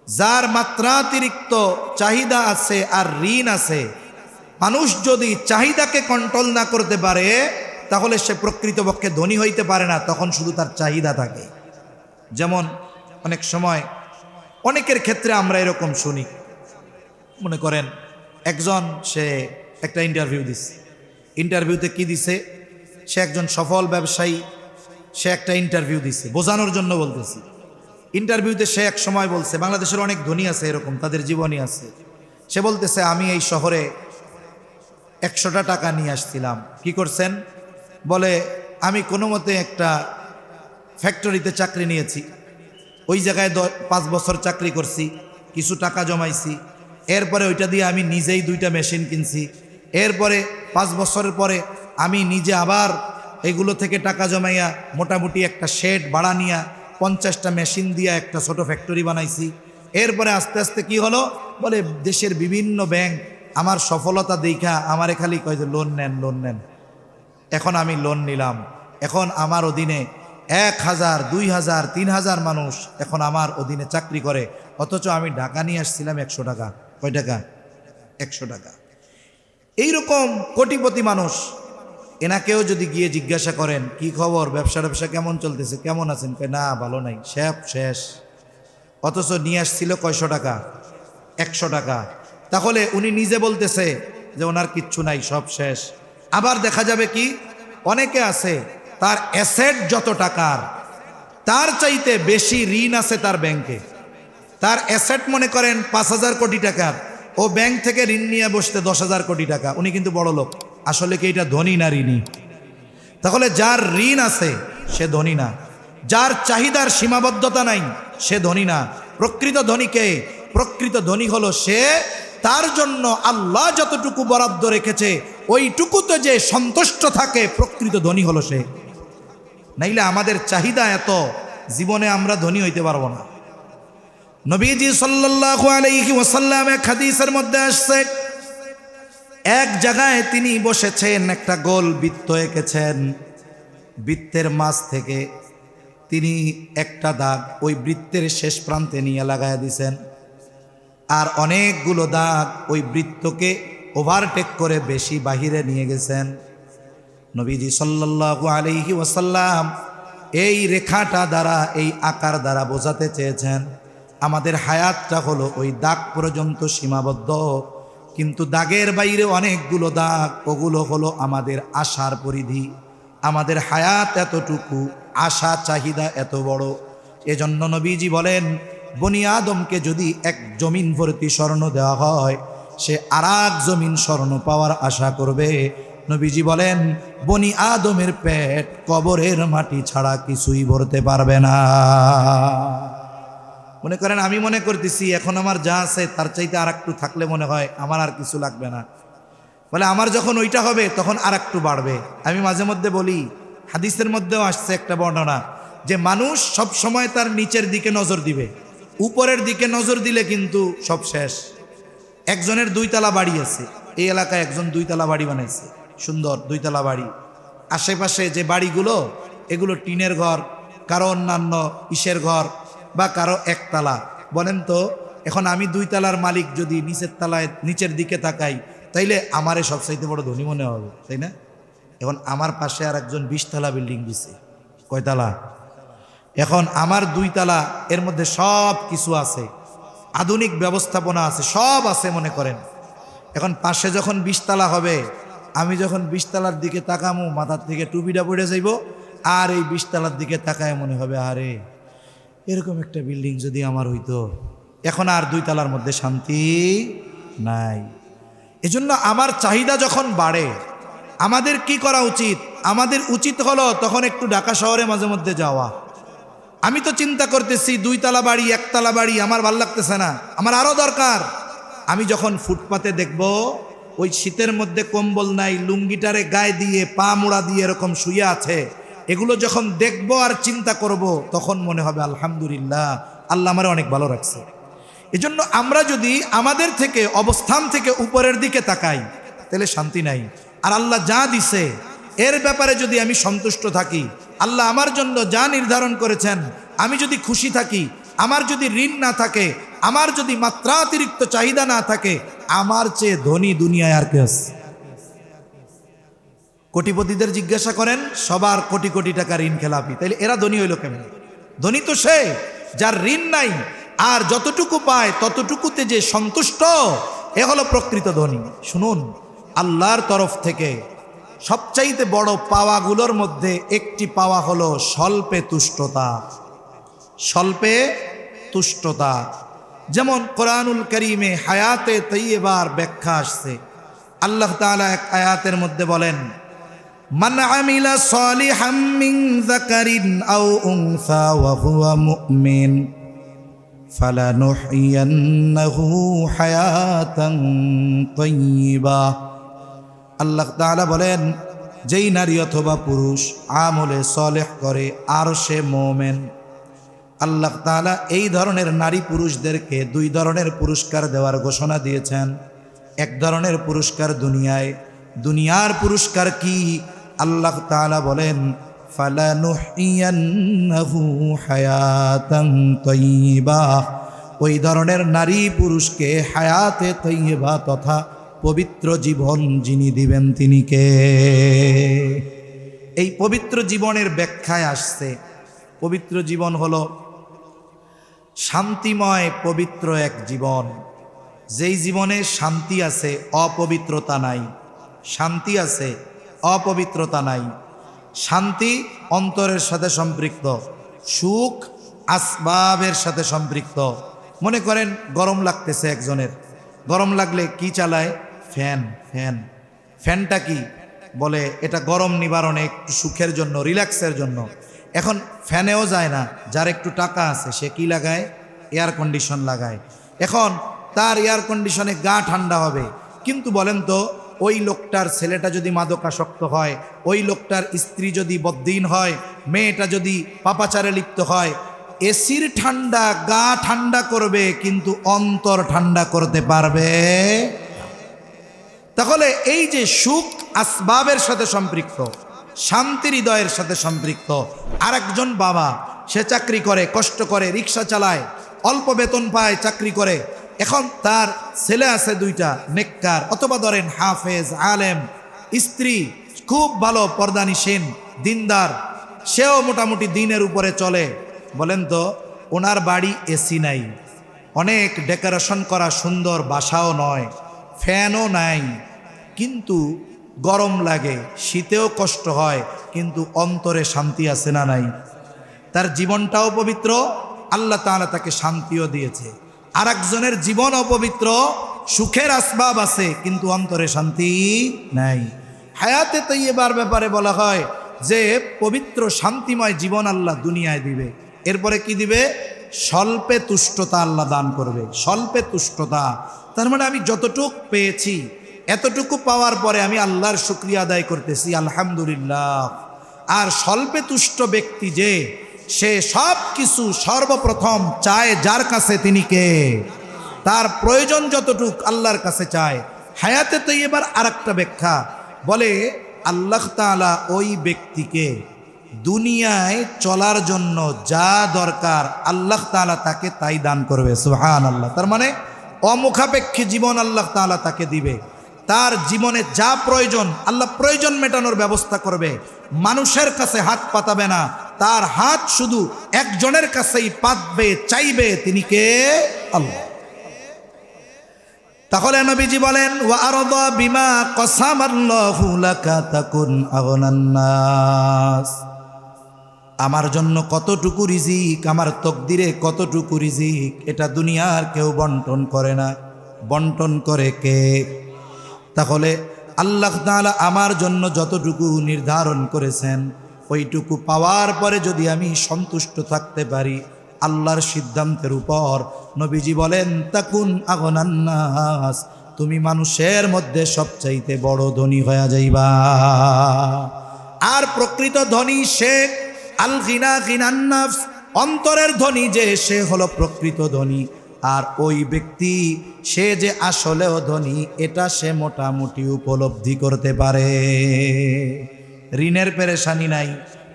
যার মাত্রাতিরিক্ত চাহিদা আছে আর ঋণ আছে, মানুষ যদি চাহিদাকে কন্ট্রোল না করতে পারে তাহলে সে প্রকৃতপক্ষে ধনী হইতে পারে না, তখন শুধু তার চাহিদা থাকে। যেমন অনেক সময় অনেকের ক্ষেত্রে আমরা এরকম শুনি, মনে করেন একজন সে একটা ইন্টারভিউ দিছে, ইন্টারভিউতে কি দিছে, সে একজন সফল ব্যবসায়ী, সে একটা ইন্টারভিউ দিছে, বোঝানোর জন্য বলতেছি। ইন্টারভিউতে সে এক সময় বলছে, বাংলাদেশের অনেক ধনী আছে এরকম, তাদের জীবনী আছে। সে বলতেছে, আমি এই শহরে 100টা টাকা নিয়ে আসছিলাম। কি করছেন? বলে, আমি কোনো মতে একটা ফ্যাক্টরিতে চাকরি নিয়েছি, ওই জায়গায় 5 বছর চাকরি করছি, কিছু টাকা জমাইছি, এরপরে ওইটা দিয়ে আমি নিজেই 2টা মেশিন কিনছি, এরপরে 5 বছরের পরে আমি নিজে আবার এগুলো থেকে টাকা জমাইয়া মোটামুটি একটা শেড ভাড়া নিয়া 50টা মেশিন দিয়ে একটা ছোট ফ্যাক্টরি বানাইছি। এরপরে আস্তে আস্তে কি হলো, বলে দেশের বিভিন্ন ব্যাংক আমার সফলতা দেখা আমারে খালি কয় যে লোন নেন, লোন নেন। এখন আমি লোন নিলাম, এখন আমার অধীনে 1000, 2000, 3000 মানুষ এখন আমার অধীনে চাকরি করে, অথচ আমি ঢাকা নিয়ে আসছিলাম 100 টাকা। কয় টাকা? 100 টাকা। এইরকম কোটিপতি মানুষ, এনাকেও যদি গিয়ে জিজ্ঞাসা করেন কি খবর, ব্যবসা কেমন চলতেছে, কেমন আছেন, কয় না ভালো নাই, শেষ। অথচ নিয়ে আসছিল কয়শো টাকা? 100 টাকা। তাহলে উনি নিজে বলতেছে যে ওনার কিচ্ছু নাই, সব শেষ। আবার দেখা যাবে কি, অনেকে আছে তার অ্যাসেট যত টাকার তার চাইতে বেশি ঋণ আছে তার ব্যাংকে। তার অ্যাসেট মনে করেন 5000 কোটি টাকার, ও ব্যাংক থেকে ঋণ নিয়ে বসতে 10,000 কোটি টাকা। উনি কিন্তু বড় লোক। আসলে কি এটা ধনী না ঋণী? তাহলে যার ঋণ আছে সে ধনী না, যার চাহিদার সীমাবদ্ধতা নাই সে ধনী না। প্রকৃত ধনীকে? প্রকৃত ধনী হলো সে, তার জন্য আল্লাহ যতটুকু বরাদ্দ রেখেছে ওইটুকুতে যে সন্তুষ্ট থাকে, প্রকৃত ধনী হলো সে। নাইলে আমাদের চাহিদা এত, জীবনে আমরা ধনী হইতে পারবো না। নবীজি সাল্লাল্লাহু আলাইহি ওয়াসাল্লাম এক হাদিসের মধ্যে আসছে, এক জায়গায় তিনি বসেছেন, একটা গোল বৃত্ত এঁকেছেন, বৃত্তের মাঝ থেকে তিনি একটা দাগ ওই বৃত্তের শেষ প্রান্তে নিয়ে লাগায় দিছেন, আর অনেকগুলো দাগ ওই বৃত্তকে ওভারটেক করে বেশি বাহিরে নিয়ে গেছেন। নবীজি সাল্লাল্লাহু আলাইহি ওয়াসাল্লাম এই রেখাটা দ্বারা, এই আকার দ্বারা বোঝাতে চেয়েছেন আমাদের হায়াতটা হলো ওই দাগ পর্যন্ত সীমাবদ্ধ, কিন্তু দাগের বাইরে অনেকগুলো দাগ, ওগুলো হলো আমাদের আশার পরিধি। আমাদের হায়াত এতটুকু, আশা চাহিদা এত বড়। এজন্য নবীজি বলেন, বনি আদমকে যদি এক জমিন ভর্তি স্বর্ণ দেওয়া হয়, সে আরেক জমিন স্বর্ণ পাওয়ার আশা করবে। নবীজি বলেন, বনি আদমের পেট কবরের মাটি ছাড়া কিছুই ভরতে পারবে না। মনে করেন আমি মনে করতেছি এখন আমার যা আছে তার চাইতে আর একটু থাকলে মনে হয় আমার আর কিছু লাগবে না, বলে আমার যখন ওইটা হবে তখন আর একটু বাড়বে। আমি মাঝে মধ্যে বলি, হাদিসের মধ্যেও আসছে একটা বর্ণনা যে মানুষ সব সময় তার নিচের দিকে নজর দিবে, উপরের দিকে নজর দিলে কিন্তু সব শেষ। একজনের 2 তলা বাড়ি আছে, এই এলাকায় একজন 2 তলা বাড়ি বানাইছে, সুন্দর 2 তলা বাড়ি। আশেপাশে যে বাড়িগুলো, এগুলো টিনের ঘর, কারো অন্যান্য ইসের ঘর, বা কারো একতলা। বলেন তো এখন আমি 2 তলার মালিক যদি নিচের দিকে তাকাই, তাইলে আমারে সবচাইতে বড় ধনী মনে হবে, তাই না? এখন আমার পাশে আর একজন 20 তলা বিল্ডিং দিছে, কয়তলা? এখন আমার 2 তলা, এর মধ্যে সব কিছু আছে, আধুনিক ব্যবস্থাপনা আছে, সব আছে মনে করেন। এখন পাশে যখন 20 তলা হবে, আমি যখন 20 তলার দিকে তাকামু, মাথার থেকে টুপিটা পড়ে যাইব, আর এই 20 তলার দিকে তাকায় মনে হবে আরে এরকম একটা বিল্ডিং যদি আমার হইতো। এখন আর 2 তলার মধ্যে শান্তি নাই। এজন্য আমার চাহিদা যখন বাড়ে, আমাদের কি করা উচিত? আমাদের উচিত হলো তখন একটু ঢাকা শহরে মাঝে মধ্যে যাওয়া। আমি তো চিন্তা করতেছি 2 তলা বাড়ি, 1 তলা বাড়ি আমার ভাল লাগতেছে না, আমার আরো দরকার। আমি যখন ফুটপাতে দেখব ওই শীতের মধ্যে কম্বল নাই, লুঙ্গিটারে গায়ে দিয়ে পা মোড়া দিয়ে এরকম শুয়ে আছে, এগুলো যখন দেখব আর চিন্তা করব, তখন মনে হবে আলহামদুলিল্লাহ, আল্লাহ আমারে অনেক ভালো রাখছে। এজন্য আমরা যদি আমাদের থেকে অবস্থান থেকে উপরের দিকে তাকাই, তাহলে শান্তি নাই। আর আল্লাহ যা দিছে এর ব্যাপারে যদি আমি সন্তুষ্ট থাকি, আল্লাহ আমার জন্য যা নির্ধারণ করেছেন আমি যদি খুশি থাকি, আমার যদি ঋণ না থাকে, আমার যদি মাত্রাতিরিক্ত চাহিদা না থাকে, আমার চেয়ে ধনী দুনিয়ায় আর কে আছে? কোটিপতিদের জিজ্ঞাসা করেন, সবার কোটি কোটি টাকা ঋণ খেলাপি, তাইলে এরা ধনী হইল কেমন? ধনী তো সে যার ঋণ নাই, আর যতটুকু পায় ততটুকুতে যে সন্তুষ্ট, এ হলো প্রকৃত ধনী। শুনুন, আল্লাহর তরফ থেকে সবচাইতে বড় পাওয়াগুলোর মধ্যে একটি পাওয়া হলো স্বল্পে তুষ্টতা। স্বল্পে তুষ্টতা, যেমন কোরআনুল কারীমে হায়াতে তাইয়্যিবার ব্যাখ্যা আসছে। আল্লাহ তাআলা এক আয়াতের মধ্যে বলেন, মান আমিলা সালিহাম মিন যাকারিন আও উনসা ওয়া হুয়া মুমিন ফালানুহইয়ান্নাহু হায়াতান তাইয়্যিবা। আল্লাহ তাআলা বলেন, যেই নারী অথবা পুরুষ আমলে সালেহ করে আর সে মুমিন, আল্লাহ তাআলা এই ধরনের নারী পুরুষদেরকে 2 ধরনের পুরস্কার দেওয়ার ঘোষণা দিয়েছেন। এক ধরনের পুরস্কার দুনিয়ার পুরস্কার কি? আল্লাহ তাআলা বলেন, ফালানুহইয়ান্নাহু হায়াতান তাইয়্যিবা। ওই ধরনের নারী পুরুষকে হায়াতে তাইয়্যিবা তথা পবিত্র জীবন যিনি দিবেন তিনি কে? এই পবিত্র জীবনের ব্যাখ্যায় আসছে, পবিত্র জীবন হলো শান্তিময় পবিত্র এক জীবন, যেই জীবনে শান্তি আছে, অপবিত্রতা নাই। শান্তি আছে, অপবিত্রতা নাই। শান্তি অন্তরের সাথে সম্পৃক্ত, সুখ আসবাবের সাথে সম্পৃক্ত। মনে করেন গরম লাগতেছে একজনের, গরম লাগলে কি চালায়? ফ্যান। ফ্যানটা কি বলে? এটা গরম নিবারণে, একটু সুখের জন্য, রিল্যাক্সের জন্য। এখন ফ্যানেও যায় না, যার একটু টাকা আছে সে কি লাগায়? এয়ার কন্ডিশন লাগায়। এখন তার এয়ার কন্ডিশনে গা ঠান্ডা হবে, কিন্তু বলেন তো ওই লোকটার ছেলেটা যদি মাদকাসক্ত হয়, ওই লোকটার স্ত্রী যদি বদ্দিন হয়, মেয়েটা যদি পাপাচারে লিপ্ত হয়, এসির ঠান্ডা গা ঠান্ডা করবে কিন্তু অন্তর ঠান্ডা করতে পারবে? তাহলে এই যে সুখ আসবাবের সাথে সম্পৃক্ত, শান্তি হৃদয়ের সাথে সম্পৃক্ত। আরেকজন বাবা, সে চাকরি করে, কষ্ট করে, রিক্সা চালায়, অল্প বেতন পায়, চাকরি করে। এখন তার ছেলে আছে 2টা নেককার, অথবা ধরেন হাফেজ আলেম, স্ত্রী খুব ভালো পর্দানিসীন দিনদার, সেও মোটামুটি দিনের উপরে চলে। বলেন তো ওনার বাড়ি এসি নাই, অনেক ডেকোরেশন করা সুন্দর বাসাও নয়, ফ্যানও নাই, কিন্তু গরম লাগে, শীতেও কষ্ট হয়, কিন্তু অন্তরে শান্তি আছে না নাই? তার জীবনটাও পবিত্র, আল্লাহ তাআলা তাকে শান্তিও দিয়েছে। আর একজনের জীবন অপবিত্র, সুখের আসবাব আছে কিন্তু অন্তরে শান্তি নাই। হায়াতে তাইয়্যিবার ব্যাপারে বলা হয় যে পবিত্র শান্তিময় জীবন আল্লাহ দুনিয়ায় দিবে। এরপরে কি দিবে? স্বল্পে তুষ্টতা আল্লাহ দান করবে। স্বল্পে তুষ্টতা তার মানে আমি যতটুক পেয়েছি, এতটুকু পাওয়ার পরে আমি আল্লাহর শুকরিয়া আদায় করতেছি, আলহামদুলিল্লাহ। আর স্বল্পে তুষ্ট ব্যক্তি যে, সে সব কিছু সর্বপ্রথম চায় যার কাছে, তিনি কে? তার প্রয়োজন যতটুক আল্লাহর কাছে চায়। হায়াতে তাইয়্যিবার আরেকটা ব্যাখ্যা বলে, আল্লাহ তাআলা ওই ব্যক্তিকে দুনিয়ায় চলার জন্য যা দরকার আল্লাহ তাআলা তাকে তাই দান করবে। সুবহানাল্লাহ। তার মানে অমুখাপেক্ষী জীবন আল্লাহ তাআলা তাকে দিবে। তার জীবনে যা প্রয়োজন আল্লাহ প্রয়োজন মেটানোর ব্যবস্থা করবে। মানুষের কাছে হাত পাতাবে না, তার হাত শুধু একজনের কাছেই পাতবে, চাইবে, তিনি কে? আল্লাহ। তাহলে নবীজি বলেন ওয়া আরদা বিমা কসামাল্লাহু লাকা তাকুন আগনান নাস। আমার জন্য কতটুকু রিজিক, আমার তকদিরে কতটুকু রিজিক, এটা দুনিয়ার কেউ বন্টন করে না। বন্টন করে কে? তাহলে আল্লাহ তাআলা আমার জন্য যতটুকু নির্ধারণ করেছেন ওইটুকু পাওয়ার পরে যদি আমি সন্তুষ্ট থাকতে পারি আল্লাহর সিদ্ধান্তের উপর, নবীজি বলেন তাকুন আগনান নাস, তুমি মানুষের মধ্যে সবচাইতে বড় ধনী হয়ে যাইবা। আর প্রকৃত ধনী সে আল গিনা গিনান নাফস, অন্তরের ধনী যে সে হলো প্রকৃত ধনী। আর ওই ব্যক্তি সে যে আসলেও ধনী এটা সে মোটামুটি উপলব্ধি করতে পারে। ঋণের পেরেশানি নাই,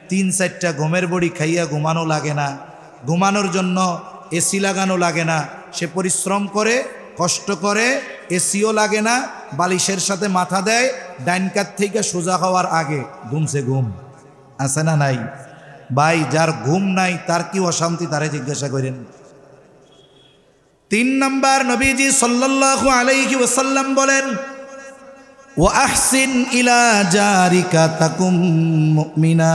3-4টা গমের বড়ি খাইয়া ঘুমানো লাগে না, ঘুমানোর জন্য এসি লাগানো লাগে না, সে পরিশ্রম করে কষ্ট করে, এসিও লাগে না, বালিশের সাথে মাথা দেয়, ডাইন কাত থেকে সোজা হওয়ার আগে ঘুমছে ঘুম। আছে না নাই? ভাই যার ঘুম নাই তার কি অশান্তি, তারে জিজ্ঞাসা করেন। 3 নাম্বার নবীজি সাল্লাল্লাহু আলাইহি ওয়াসাল্লাম বলেন ওয়া আহসিন ইলা জারিকা তাকুম মুমিনা,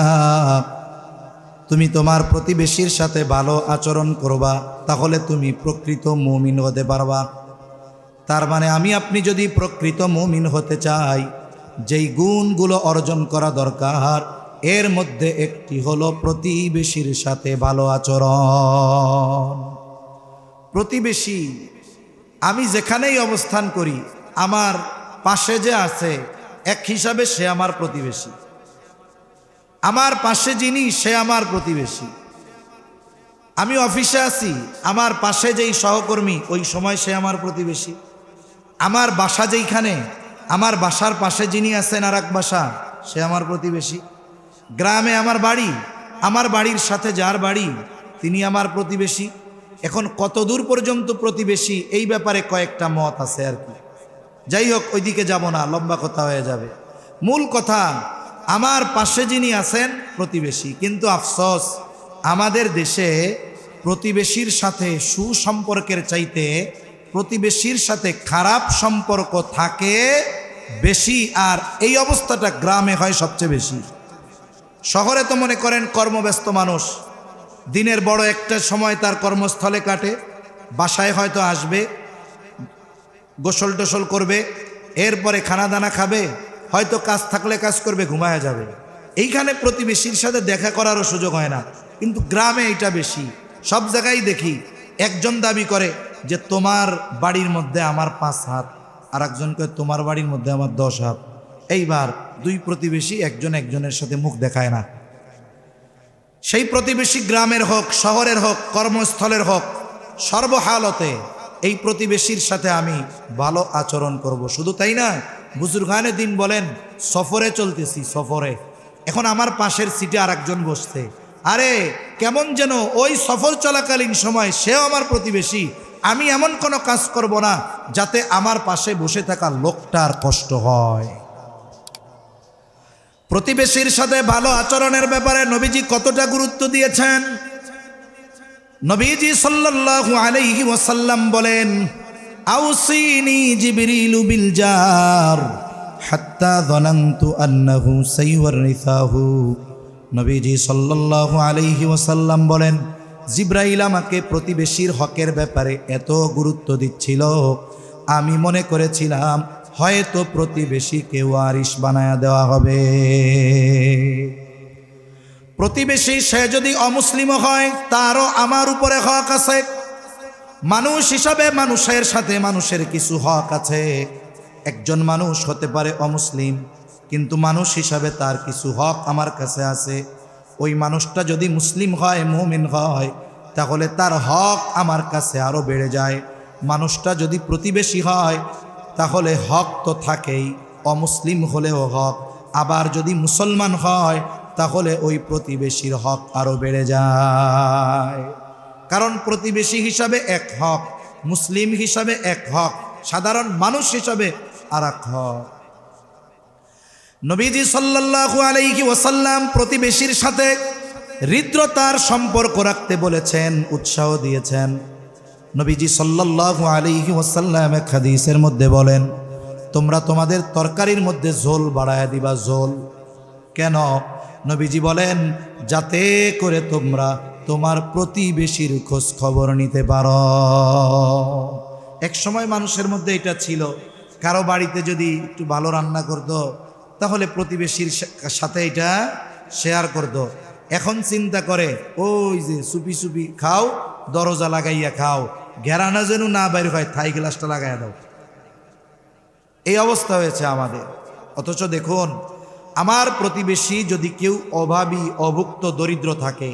তুমি তোমার প্রতিবেশীর সাথে ভালো আচরণ করবা, তাহলে তুমি প্রকৃত মুমিন হতে পারবা। তার মানে আমি আপনি যদি প্রকৃত মুমিন হতে চাই, যেই গুণগুলো অর্জন করা দরকার এর মধ্যে একটি হলো প্রতিবেশীর সাথে ভালো আচরণ। প্রতিবেশী, আমি যেখানেই অবস্থান করি আমার পাশে যে আছে এক হিসাবে সে আমার প্রতিবেশী। আমার পাশে যিনি সে আমার প্রতিবেশী। আমি অফিসে আছি, আমার পাশে যেই সহকর্মী ওই সময় সে আমার প্রতিবেশী। আমার বাসা যেইখানে, আমার বাসার পাশে যিনি আছেন আর এক বাসা, সে আমার প্রতিবেশী। গ্রামে আমার বাড়ি, আমার বাড়ির সাথে যার বাড়ি তিনি আমার প্রতিবেশী। এখন কত দূর পর্যন্ত প্রতিবেশী এই ব্যাপারে কয়েকটা মত আছে আর কি। যাই হোক, ওইদিকে যাব না, লম্বা কথা হয়ে যাবে। মূল কথা, আমার পাশে যিনি আছেন প্রতিবেশী। কিন্তু আফসোস, আমাদের দেশে প্রতিবেশীর সাথে সুসম্পর্কের চাইতে প্রতিবেশীর সাথে খারাপ সম্পর্ক থাকে বেশি। আর এই অবস্থাটা গ্রামে হয় সবচেয়ে বেশি। শহরে তো মনে করেন কর্মব্যস্ত মানুষ, দিনের বড় একটা সময় তার কর্মস্থলে কাটে, বাসায় হয়তো আসবে, গোসল টোসল করবে, এরপরে খানা দানা খাবে, হয়তো কাজ থাকলে কাজ করবে, ঘুমায়া যাবে। এইখানে প্রতিবেশীর সাথে দেখা করারও সুযোগ হয় না। কিন্তু গ্রামে এটা বেশি। সব জায়গায় দেখি একজন দাবি করে যে তোমার বাড়ির মধ্যে আমার 5 হাত, আর একজনকে তোমার বাড়ির মধ্যে আমার 10 হাত। এইবার দুই প্রতিবেশী একজন একজনের সাথে মুখ দেখায় না। সেই প্রতিবেশী গ্রামের হোক, শহরের হোক, কর্মস্থলের হোক, সর্বহালতে এই প্রতিবেশীর সাথে আমি ভালো আচরণ করব। শুধু তাই না, বুজুর্গানে দিন বলেন সফরে চলতেছি, সফরে এখন আমার পাশের সিটে আর একজন বসছে, আরে কেমন যেন ওই সফর চলাকালীন সময় সেও আমার প্রতিবেশী, আমি এমন কোনো কাজ করব না যাতে আমার পাশে বসে থাকা লোকটার কষ্ট হয়। প্রতিবেশীর সাথে ভালো আচরণের ব্যাপারে নবীজি কতটা গুরুত্ব দিয়েছেন। নবীজি সাল্লাল্লাহু আলাইহি ওয়াসাল্লাম বলেন আউসিনি জিবরিলু বিল জার হাত্তা যানানতু আন্নাহু সাইওয়ারিসাহু। নবীজি সাল্লাল্লাহু আলাইহি ওয়াসাল্লাম বলেন জিবরাইল আমাকে প্রতিবেশীর হকের ব্যাপারে এত গুরুত্ব দিচ্ছিল, আমি মনে করেছিলাম হয়তো প্রতিবেশীকে ওয়ারিশ বানায়া দেওয়া হবে। প্রতিবেশী সে যদি অমুসলিম হয় তারও আমার উপরে হক আছে। মানুষ হিসাবে মানুষের সাথে মানুষের কিছু হক আছে। একজন মানুষ হতে পারে অমুসলিম, কিন্তু মানুষ হিসাবে তার কিছু হক আমার কাছে আছে। ওই মানুষটা যদি মুসলিম হয়, মুমিন হয়, তাহলে তার হক আমার কাছে আরও বেড়ে যায়। মানুষটা যদি প্রতিবেশী হয় তাহলে হক তো থাকেই, অমুসলিম হলেও হক। আবার যদি মুসলমান হয় তাহলে ওই প্রতিবেশীর হক আরো বেড়ে যায়। কারণ প্রতিবেশী হিসাবে এক হক, মুসলিম হিসাবে এক হক, সাধারণ মানুষ হিসাবে আর এক হক। নবীজি সাল্লাল্লাহু আলাইহি ওয়াসাল্লাম প্রতিবেশীর সাথে হৃদ্রতার সম্পর্ক রাখতে বলেছেন, উৎসাহ দিয়েছেন। নবীজি সাল্লাল্লাহু আলাইহি ওয়াসাল্লাম এক হাদিসের মধ্যে বলেন, তোমরা তোমাদের তরকারির মধ্যে ঝোল বাড়ায়া দিবা। ঝোল কেন? নবীজি বলেন, যাতে করে তোমরা তোমার প্রতিবেশীর খোঁজ খবর নিতে পারো। এক সময় মানুষের মধ্যে এটা ছিল, কারো বাড়িতে যদি একটু ভালো রান্না করতো তাহলে প্রতিবেশীর সাথে এটা শেয়ার করতো। এখন চিন্তা করে, ওই যে চুপি চুপি খাও, দরজা লাগাইয়া খাও, ঘেরানা যেন না বাইর হয়, থাই গ্লাসটা লাগাইয়া দাও। এই অবস্থা হয়েছে আমাদের। অথচ দেখুন, আমার প্রতিবেশী যদি কেউ অভাবী, অভুক্ত, দরিদ্র থাকে,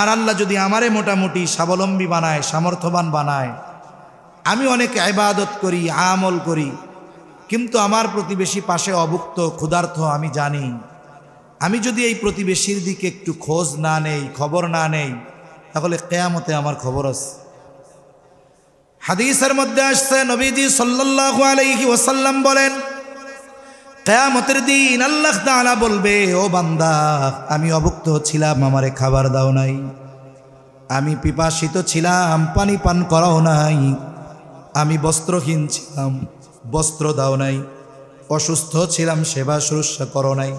আর আল্লাহ যদি আমারে মোটামুটি স্বাবলম্বী বানায়, সামর্থ্যবান বানায়, আমি অনেক ইবাদত করি, আমল করি, কিন্তু আমার প্রতিবেশী পাশে অভুক্ত, ক্ষুধার্ত, আমি জানি, আমি যদি এই প্রতিবেশীর দিকে একটু খোঁজ না নেই, খবর না নেই, তাহলে কিয়ামতে আমার খবর আছে। হাদিসের মধ্যে আসছে, নবীজি সাল্লাল্লাহু আলাইহি ওয়াসাল্লাম বলেন, কিয়ামতের দিন আল্লাহ তাআলা বলবে, ও বান্দা, আমি অভুক্ত ছিলাম, আমারে খাবার দাও নাই, আমি পিপাসিত ছিলাম, পানি পান করাও নাই, আমি বস্ত্রহীন ছিলাম, বস্ত্র দাও নাই, অসুস্থ ছিলাম, সেবা শুশ্রূষা করো নাই।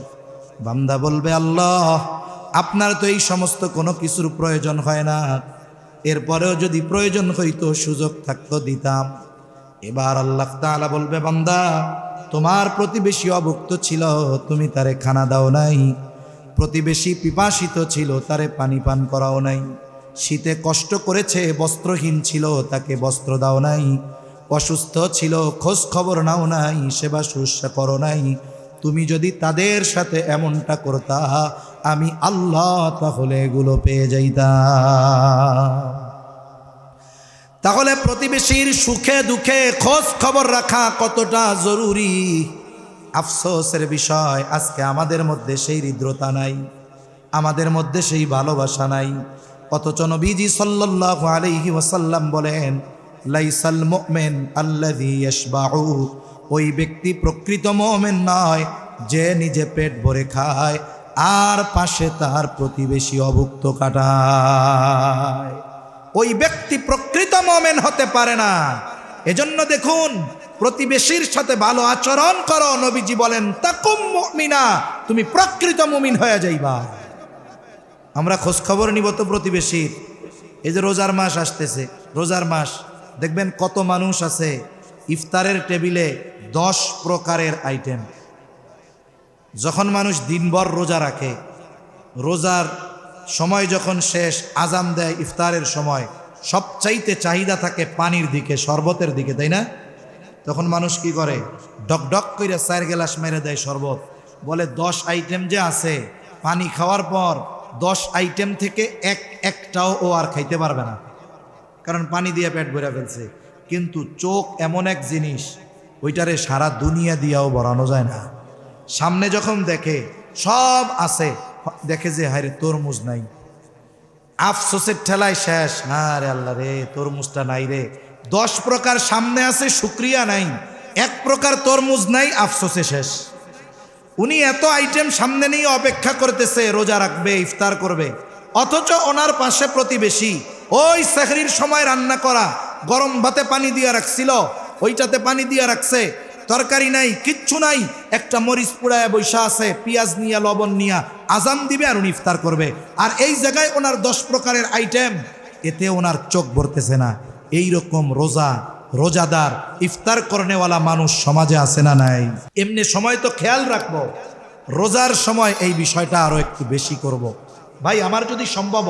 বান্দা বলবে, আল্লাহ, আপনার তো এই সমস্ত কোনো কিছুর প্রয়োজন হয় না, এরপরেও যদি প্রয়োজন হইতো, সুযোগ থাকতো, দিতাম। এবার আল্লাহ তাআলা বলবে, বান্দা, তোমার প্রতিবেশী অভুক্ত ছিল, তুমি তারে খানা দাও নাই, প্রতিবেশী পিপাসিত ছিল, তারে পানি পান করাও নাই, শীতে কষ্ট করেছে, বস্ত্রহীন ছিল, তাকে বস্ত্র দাও নাই, অসুস্থ ছিল, খোঁজ খবর নাও নাই, সেবা শুশ্রূষা করো নাই। তুমি যদি তাদের সাথে এমনটা করতা, আমি আল্লাহ তাহলে এগুলো পেয়ে যাইতাম। তাহলে প্রতিবেশীর সুখে দুঃখে খোঁজ খবর রাখা কতটা জরুরি। আফসোসের বিষয়, আজকে আমাদের মধ্যে সেই হৃদ্রতা নাই, আমাদের মধ্যে সেই ভালোবাসা নাই। অথচ নবীজি সাল্লাল্লাহু আলাইহি ওয়াসাল্লাম বলেন, লাইসাল মুমিন আল্লাযী ইয়াশবাউ, ওই ব্যক্তি প্রকৃত মুমিন নয় যে নিজে পেট ভরে খায় আর পাশে তার প্রতিবেশী অভুক্ত কাটায়। ওই ব্যক্তি প্রকৃত মুমিন হতে পারে না। এজন্য দেখুন, প্রতিবেশীর সাথে ভালো আচরণ করো। নবীজি বলেন, তাকুম মুমিনা, তুমি প্রকৃত মুমিন হয়ে যাইবা। আমরা খোঁজ খবর নিব তো প্রতিবেশীর। এই যে রোজার মাস আসতেছে, রোজার মাস দেখবেন কত মানুষ আছে ইফতারের টেবিলে 10 প্রকারের আইটেম। যখন মানুষ দিনভর রোজা রাখে, রোজার সময় যখন শেষ, আজান দেয় ইফতারের সময়, সবচাইতে চাহিদা থাকে পানির দিকে, শরবতের দিকে, তাই না? তখন মানুষ কি করে, ডক ডক করে 4 গ্লাস মেরে দেয় শরবত। বলে 10 আইটেম যে আছে, পানি খাওয়ার পর 10 আইটেম থেকে একটাও ও আর খাইতে পারবে না, কারণ পানি দিয়ে পেট ভরে ফেলছে। কিন্তু চোখ এমন এক জিনিস, ওইটারে সারা দুনিয়া দিয়াও ভরানো যায় না। সামনে যখন দেখে সব আছে, দেখে যে হায়রে তরমুজ নাই, আফসোসের ঠেলায় শেষ। হ্যাঁ রে আল্লাহ রে, তরমুজটা নাই রে। 10 প্রকার সামনে আছে, শুকরিয়া নাই, 1 প্রকার তরমুজ নাই, আফসোসে শেষ। উনি এত আইটেম সামনে নিয়ে অপেক্ষা করতেছে, রোজা রাখবে, ইফতার করবে, অথচ ওনার পাশে প্রতিবেশী ওই সেহরির সময় রান্না করা গরম ভাতে পানি দিয়ে রাখছিল, ওইটাতে পানি দিয়ে রাখছে, তরকারি নাই, কিচ্ছু নাই, একটা মরিচ পুড়ায় বৈশা আছে, পেঁয়াজ নিয়া, লবণ নিয়া আজান দিবে আর উনি ইফতার করবে। আর এই জায়গায় ওনার 10 প্রকারের আইটেম, এতে ওনার চোখ ভরতেছে না। এইরকম রোজাদার, ইফতার করনেওয়ালা মানুষ সমাজে আছে না নাই? এমনি সময় তো খেয়াল রাখবো, রোজার সময় এই বিষয়টা আরো একটু বেশি করব। ভাই, আমার যদি সম্ভব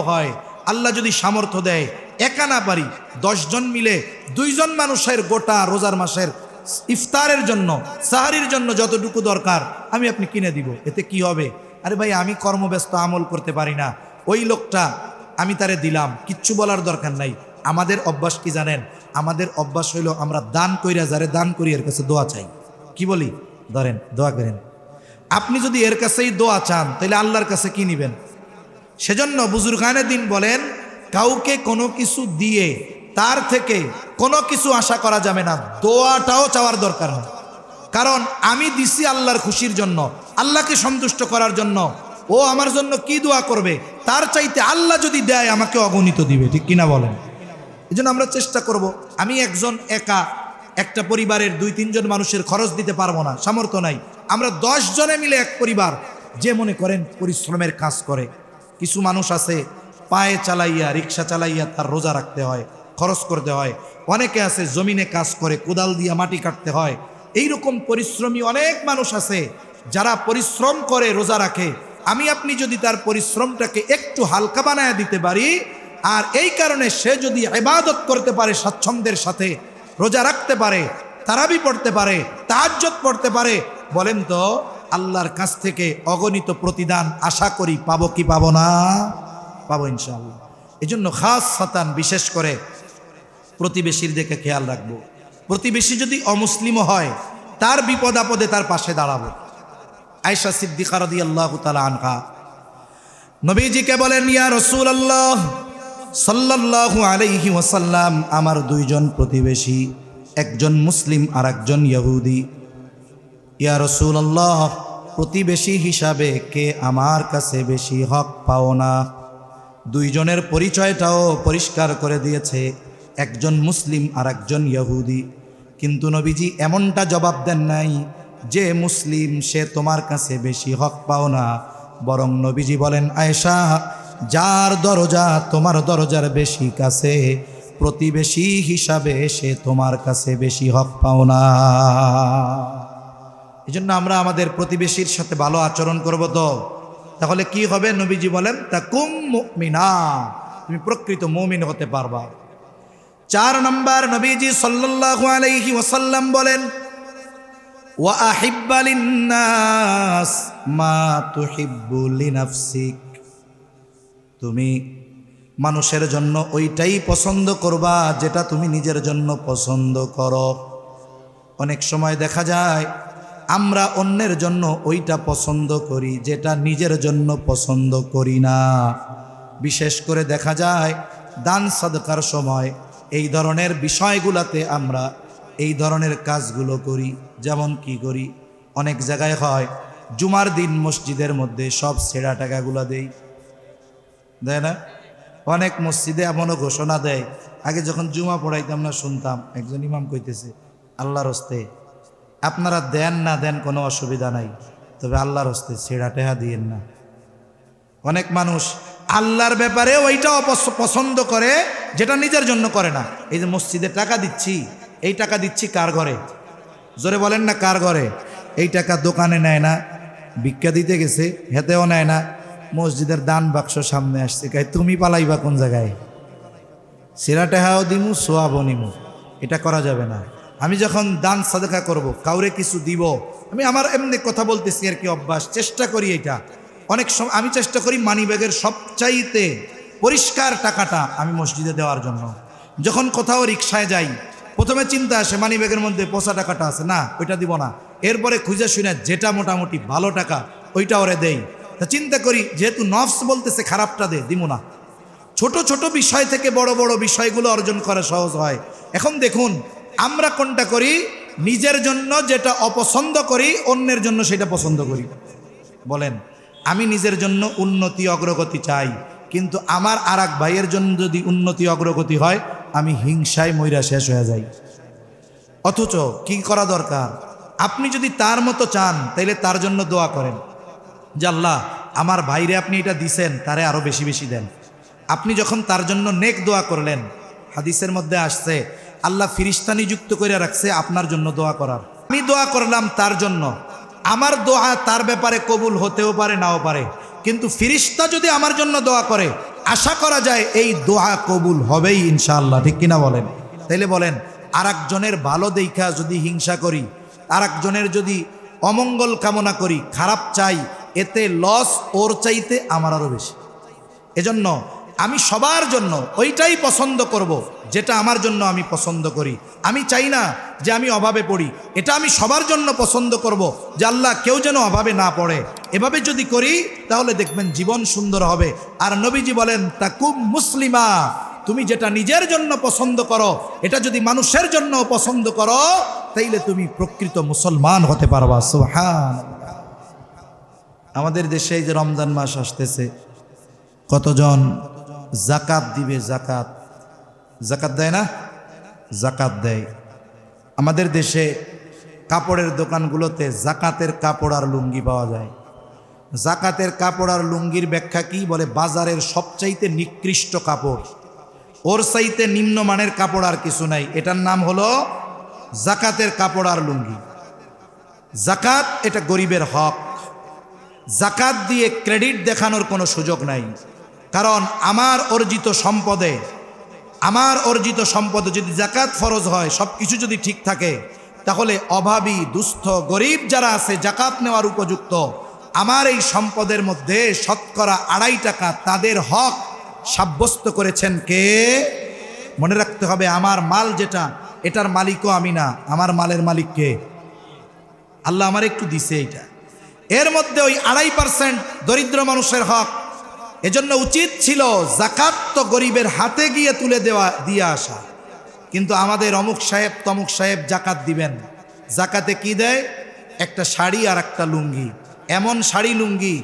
হয়, আল্লাহ যদি সামর্থ্য দেয়, একা না পারি, 10 জন মিলে 2 জন মানুষের গোটা রোজার মাসের ইফতারের জন্য, সাহারির জন্য যতটুকু দরকার আমি আপনি কিনে দিব। এতে কি হবে? আরে ভাই, আমি কর্মব্যস্ত, আমল করতে পারি না, ওই লোকটা আমি তারে দিলাম, কিচ্ছু বলার দরকার নাই। আমাদের অভ্যাস কি জানেন? আমাদের অভ্যাস হইল, আমরা দান কইরা যারে দান করি এর কাছে দোয়া চাই। কি বলি? ধরেন, দোয়া করেন। আপনি যদি এর কাছেই দোয়া চান তাহলে আল্লাহর কাছে কি নেবেন? সেজন্য বুজুর্গানে দিন বলেন, কাউকে কোনো কিছু দিয়ে তার থেকে কোনো কিছু আশা করা যাবে না, দোয়াটাও চাওয়ার দরকার নেই। কারণ আমি দিছি আল্লাহর খুশির জন্য, আল্লাহকে সন্তুষ্ট করার জন্য। ও আমার জন্য কি দোয়া করবে, তার চাইতে আল্লাহ যদি দেয় আমাকে অগণিত দিবে, ঠিক কিনা বলেন? এই জন্য আমরা চেষ্টা করব। আমি একজন একা একটা পরিবারের 2-3 জন মানুষের খরচ দিতে পারবো না, সামর্থ্য নাই। আমরা 10 জনে মিলে এক পরিবার, যে মনে করেন পরিশ্রমের কাজ করে। কিছু মানুষ আছে পায়ে চালাইয়া, রিক্সা চালাইয়া তার রোজা রাখতে হয়, খরচ করতে হয়। অনেকে আছে জমিনে কাজ করে, কোদাল দিয়া মাটি কাটতে হয়। এইরকম পরিশ্রমী অনেক মানুষ আছে যারা পরিশ্রম করে রোজা রাখে। আমি আপনি যদি তার পরিশ্রমটাকে একটু হালকা বানায় দিতে পারি, আর এই কারণে সে যদি ইবাদত করতে পারে, স্বাচ্ছন্দ্যের সাথে রোজা রাখতে পারে, তারাবি পড়তে পারে, তাহাজ্জুদ পড়তে পারে, বলেন তো আল্লাহর কাছ থেকে অগণিত প্রতিদান আশা করি পাবো কি পাবো না? পাবো ইনশাআল্লাহ। এই জন্য খাস সাতান বিশেষ করে প্রতিবেশীর দিকে খেয়াল রাখবো। প্রতিবেশী যদি অমুসলিমও হয়, তার বিপদ আপদে তার পাশে দাঁড়াবো। আয়েশা সিদ্দিকা রাদিয়াল্লাহু তাআলা আনহা নবীজিকে বলেন, ইয়া রাসূলুল্লাহ সাল্লাল্লাহু আলাইহি ওয়াসাল্লাম, আমার 2 জন প্রতিবেশী, একজন মুসলিম আর একজন ইহুদি। ইয়া রাসূলুল্লাহ, প্রতিবেশী হিসাবে কে আমার কাছে বেশি হক পাও না? 2 জনের পরিচয়টাও পরিষ্কার করে দিয়েছে, একজন মুসলিম আর একজন ইহুদি। কিন্তু নবীজি এমনটা জবাব দেন নাই যে মুসলিম সে তোমার কাছে বেশি হক পাও না। বরং নবীজি বলেন, আয়েশা, যার দরজা তোমার দরজার বেশি কাছে, প্রতিবেশী হিসাবে সে তোমার কাছে বেশি হক পাও না। এই জন্য আমরা আমাদের প্রতিবেশীর সাথে ভালো আচরণ করব। তো তাহলে কি হবে? নবীজি বলেন, তাকুম মুমিনা, তুমি প্রকৃত মুমিন হতে পারবা। 4 নম্বর, নবীজি সাল্লাল্লাহু আলাইহি ওয়াসাল্লাম বলেন, ওয়া আহিব্বা লিন্নাস মা তুহিব্বু লিনাফসিক, তুমি মানুষের জন্য ওইটাই পছন্দ করবা যেটা তুমি নিজের জন্য পছন্দ করো। অনেক সময় দেখা যায় আমরা অন্যের জন্য ওইটা পছন্দ করি যেটা নিজের জন্য পছন্দ করি না। বিশেষ করে দেখা যায় দান সাদকার সময় এই ধরনের বিষয়গুলোতে আমরা এই ধরনের কাজগুলো করি। যেমন কি করি, অনেক জায়গায় হয় জুমার দিন মসজিদের মধ্যে সব ছেঁড়া টাকাগুলো দেয় না? অনেক মসজিদে এমনও ঘোষণা দেয়, আগে যখন জুমা পড়াইতাম না শুনতাম একজন ইমাম কইতেছে, আল্লাহর হস্তে আপনারা দেন না দেন কোনো অসুবিধা নাই, তবে আল্লাহর হস্তে ছেঁড়া টাকা দিয়েন না। অনেক মানুষ আল্লাহর ব্যাপারে ওইটা পছন্দ করে যেটা নিজের জন্য করে না। এই যে মসজিদে টাকা দিচ্ছি, এই টাকা দিচ্ছি কার ঘরে? জোরে বলেন না, কার ঘরে? এই টাকা দোকানে নেয় না, ভিক্ষা দিতে গেছে হেতেও নেয় না, মসজিদের দান বাক্স সামনে আসছে, কাই তুমি পালাইবা কোন জায়গায়? সেরা টাকাও দিমু, সোয়াবও নিমু, এটা করা যাবে না। আমি যখন দান সাদকা করব, কাউরে কিছু দিব, আমি আমার এমনি কথা বলতেছি আর কি, অভ্যাস, চেষ্টা করি এটা। অনেক সময় আমি চেষ্টা করি মানিব্যাগের সবচাইতে পরিষ্কার টাকাটা আমি মসজিদে দেওয়ার জন্য। যখন কোথাও রিক্সায় যাই, প্রথমে চিন্তা আসে মানিব্যাগের মধ্যে পচা টাকাটা আছে, না ওইটা দিব না। এরপরে খুঁজে শুনে যেটা মোটামুটি ভালো টাকা ওইটা ওরে দেই। তা চিন্তা করি যেহেতু নফস বলতেছে খারাপটা দে, দিব না। ছোট ছোট বিষয় থেকে বড় বড় বিষয়গুলো অর্জন করা সহজ হয়। এখন দেখুন আমরা কোনটা করি, নিজের জন্য যেটা অপছন্দ করি অন্যের জন্য সেটা পছন্দ করি। বলেন, আমি নিজের জন্য উন্নতি অগ্রগতি চাই, কিন্তু আমার আর এক ভাইয়ের জন্য যদি উন্নতি অগ্রগতি হয় আমি হিংসায় মইরা শেষ হয়ে যাই। অথচ কি করা দরকার, আপনি যদি তার মতো চান তাইলে তার জন্য দোয়া করেন যে আল্লাহ আমার ভাইরে আপনি এটা দিছেন, তারে আরো বেশি বেশি দেন। আপনি যখন তার জন্য নেক দোয়া করলেন, হাদিসের মধ্যে আসছে আল্লাহ ফিরিস্তা নিযুক্ত করে রাখছে আপনার জন্য দোয়া করার। আমি দোয়া করলাম তার জন্য, আমার দোয়া তার ব্যাপারে কবুল হতেও পারে নাও পারে, কিন্তু ফিরিস্তা যদি আমার জন্য দোয়া করে আশা করা যায় এই দোয়া কবুল হবেই ইনশাআল্লাহ, ঠিক কিনা বলেন? তাইলে বলেন, আর একজনের ভালো দেখা যদি হিংসা করি, আর একজনের যদি অমঙ্গল কামনা করি, খারাপ চাই, এতে লস ওর চাইতে আমার আরও বেশি। এজন্য আমি সবার জন্য ওইটাই পছন্দ করব যেটা আমার জন্য আমি পছন্দ করি। আমি চাই না যে আমি অভাবে পড়ি, এটা আমি সবার জন্য পছন্দ করব যে আল্লাহ কেউ যেন অভাবে না পড়ে। এভাবে যদি করি তাহলে দেখবেন জীবন সুন্দর হবে। আর নবীজি বলেন তাকুম মুসলিমা, তুমি যেটা নিজের জন্য পছন্দ করো এটা যদি মানুষের জন্য পছন্দ করো তাইলে তুমি প্রকৃত মুসলমান হতে পারবা। সুবহানাল্লাহ। আমাদের দেশে এই যে রমজান মাস আসতেছে, কতজন জাকাত দিবে? জাকাত জাকাত দেয় না? জাকাত দেয়। আমাদের দেশে কাপড়ের দোকানগুলোতে জাকাতের কাপড় আর লুঙ্গি পাওয়া যায়। জাকাতের কাপড় আর লুঙ্গির ব্যাখ্যা কি? বলে বাজারের সবচাইতে নিকৃষ্ট কাপড়, ওর চাইতে নিম্নমানের কাপড় আর কিছু নাই, এটার নাম হলো জাকাতের কাপড় আর লুঙ্গি। জাকাত এটা গরিবের হক। জাকাত দিয়ে ক্রেডিট দেখানোর কোনো সুযোগ নাই, কারণ আমার অর্জিত সম্পদে যদি জাকাত ফরজ হয়, সব কিছু যদি ঠিক থাকে, তাহলে অভাবী দুস্থ গরিব যারা আছে জাকাত নেওয়ার উপযুক্ত, আমার এই সম্পদের মধ্যে শতকরা 2.5 টাকা তাদের হক সাব্যস্ত করেছেন কে? মনে রাখতে হবে, আমার মাল যেটা, এটার মালিকও আমি না, আমার মালের মালিক কে? আল্লাহ আমার একটু দিছে এইটা, এর মধ্যে ওই 2.5% দরিদ্র মানুষের হক। এজন্য উচিত ছিল জাকাত তো গরিবের হাতে গিয়ে তুলে দিয়ে আসা। কিন্তু আমাদের অমুক সাহেব তমুক সাহেব জাকাত দিবেন, জাকাতে কি দেয়? একটা শাড়ি আর একটা লুঙ্গি। এমন শাড়ি লুঙ্গি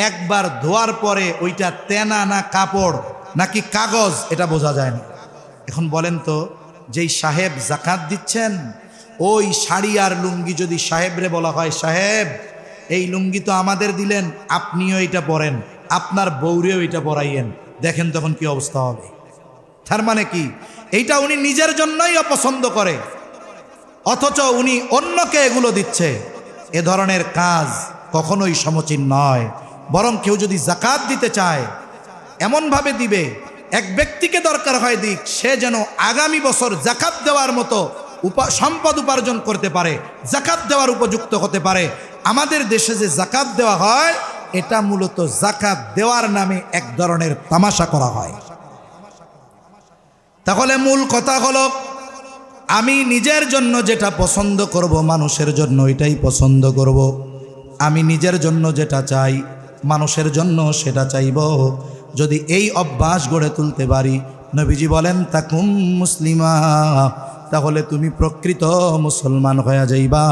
একবার ধোয়ার পরে ওইটা তেনা না কাপড় নাকি কাগজ এটা বোঝা যায় না। এখন বলেন তো, যেই সাহেব জাকাত দিচ্ছেন ওই শাড়ি আর লুঙ্গি যদি সাহেবরে বলা হয়, সাহেব এই লুঙ্গি তো আমাদের দিলেন, আপনিও এটা পরেন, আপনার বউরেও এটা পরাইয়েন, দেখেন তখন কি অবস্থা হবে। তার মানে কি? এইটা উনি নিজের জন্যই অপছন্দ করে, অথচ উনি অন্যকে এগুলো দিচ্ছে। এ ধরনের কাজ কখনোই সমীচীন নয়। বরং কেউ যদি জাকাত দিতে চায় এমনভাবে দিবে, এক ব্যক্তিকে দরকার হয় দিক, সে যেন আগামী বছর জাকাত দেওয়ার মতো সম্পদ উপার্জন করতে পারে, জাকাত দেওয়ার উপযুক্ত হতে পারে। আমাদের দেশে যে জাকাত দেওয়া হয়, এটা মূলত জাকাত দেওয়ার নামে এক ধরনের তামাশা করা হয়। তাহলে মূল কথা হলো, আমি নিজের জন্য যেটা পছন্দ করব, মানুষের জন্য এটাই পছন্দ করব। আমি নিজের জন্য যেটা চাই, মানুষের জন্য সেটা চাইব। যদি এই অভ্যাস গড়ে তুলতে পারি, নবীজি বলেন তাকুম মুসলিমা, তাহলে তুমি প্রকৃত মুসলমান হয়ে যাইবা।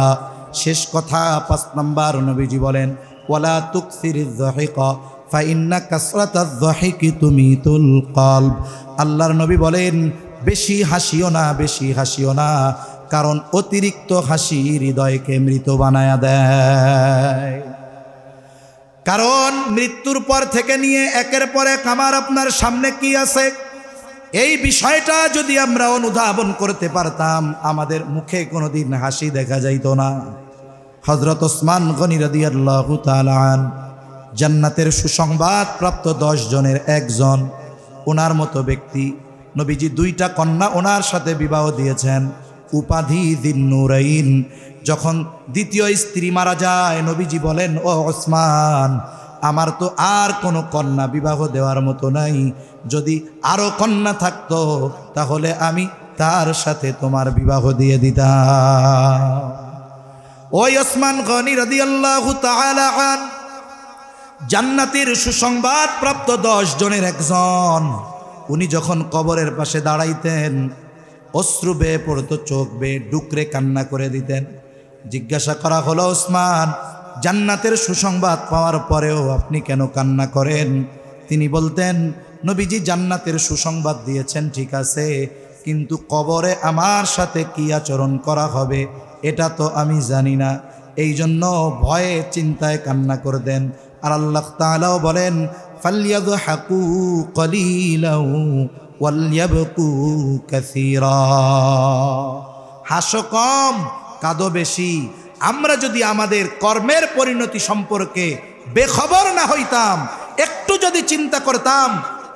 শেষ কথা 5 নাম্বার, নবীজি বলেন ওয়ালা তুকসিরিজ যাহিকা ফাইন্না কাসরাতাজ যাহিকি তুমিতুল কলব। আল্লাহর নবী বলেন বেশি হাসিও না, কারণ অতিরিক্ত হাসি হৃদয়কে মৃত বানায়া দেয়। কারণ মৃত্যুর পর থেকে নিয়ে একের পর এক আমার আপনার সামনে কি আছে, এই বিষয়টা যদি আমরা অনুধাবন করতে পারতাম, আমাদের মুখে কোনোদিন হাসি দেখা যাইত না। হযরত ওসমান গনি রাদিয়াল্লাহু তাআলা আন, জান্নাতের সুসংবাদ প্রাপ্ত 10 জনের একজন, ওনার মতো ব্যক্তি। নবীজি 2টা কন্যা ওনার সাথে বিবাহ দিয়েছেন, উপাধি যিন্নুরাইন। যখন দ্বিতীয় স্ত্রী মারা যায়, নবীজি বলেন ও ওসমান, আমার তো আর কোনো কন্যা বিবাহ দেওয়ার মতো নাই, যদি আরো কন্যা থাকতো তাহলে আমি তার সাথে তোমার বিবাহ দিয়ে দিতাম। ওই ওসমান গনি রাদিয়াল্লাহু তাআলা আন, জান্নাতের সুসংবাদ প্রাপ্ত 10 জনের একজন। উনি যখন কবরের পাশে দাঁড়াইতেন, অশ্রু বেয়ে পড়তো, চোখ বেয়ে ডুকরে কান্না করে দিতেন। জিজ্ঞাসা করা হলো, ওসমান, জান্নাতের সুসংবাদ পাওয়ার পরেও আপনি কেন কান্না করেন? তিনি বলতেন, নবীজি জান্নাতের সুসংবাদ দিয়েছেন ঠিক আছে, কিন্তু কবরে আমার সাথে কি আচরণ করা হবে এটা তো আমি জানি না, এই জন্য ভয়ে চিন্তায় কান্না করে দেন। আর আল্লাহ তাআলাও বলেন ফালইয়াযহাকু কলিলাও ওয়ালইয়াবকু কাসীরা, হাসো কম কাঁদো বেশি। আমরা যদি আমাদের কর্মের পরিণতি সম্পর্কে বেখবর না হইতাম, একটু যদি চিন্তা করতাম,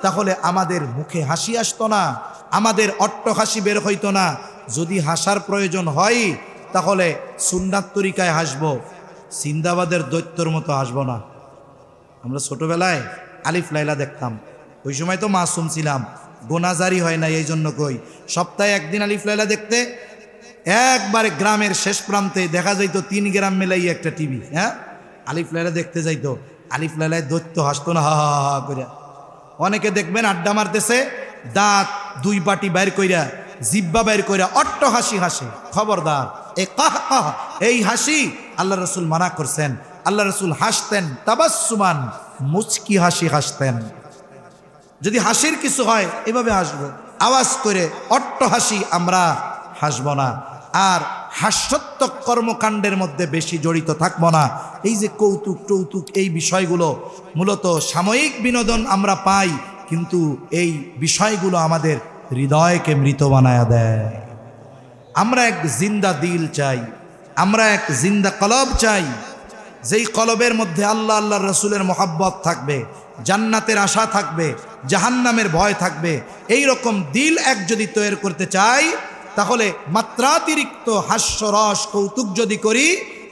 তাহলে আমাদের মুখে হাসি আসতো না, আমাদের অট্টহাসি বের হইতো না। যদি হাসার প্রয়োজন হয় তাহলে সুন্নাত তরিকায় হাসবো, সিন্দাবাদের দৈত্যর মতো হাসবো না। আমরা ছোটবেলায় আলিফ লাইলা দেখতাম, ওই সময় তো মাসুম ছিলাম, গোনাজারি হয় না, এই জন্য কই সপ্তাহে একদিন আলিফ লায়লা দেখতে একবারে গ্রামের শেষ প্রান্তে দেখা যাইতো 3 গ্রাম মেলাই একটা টিভি, হ্যাঁ আলিফ লায়লা দেখতে যাইতো। আলিফ লায়লায় দৈত্য হাসতো না হা হা হা করে। অনেকে দেখবেন আড্ডা মারতেছে, দাঁত 2 পাটি বাইর কইরা, জিব্বা বাইর কইরা অট্ট হাসি হাসে। খবরদার, এই হাসি আল্লাহ রসুল মানা করছেন। আল্লাহ রসুল হাসতেন তাবাসসুমান, মুচকি হাসি হাসতেন। যদি হাসির কিছু হয় এভাবে হাসবো, আওয়াজ করে অট্ট হাসি আমরা হাসবো না। আর হাস্যাত্মক কর্মকাণ্ডের মধ্যে বেশি জড়িত থাকবো না। এই যে কৌতুক টৌতুক এই বিষয়গুলো মূলত সাময়িক বিনোদন আমরা পাই, কিন্তু এই বিষয়গুলো আমাদের হৃদয়কে মৃত বানায়া দেয়। আমরা এক জিন্দা দিল চাই, আমরা এক জিন্দা কলব চাই, যেই কলবের মধ্যে আল্লাহ আল্লাহর রসুলের মোহাব্বত থাকবে, জান্নাতের আশা থাকবে, জাহান্নামের ভয় থাকবে। এই রকম দিল এক যদি তৈরি করতে চাই, তাহলে মাত্রাতিরিক্ত হাস্যরস কৌতুক যদি করি,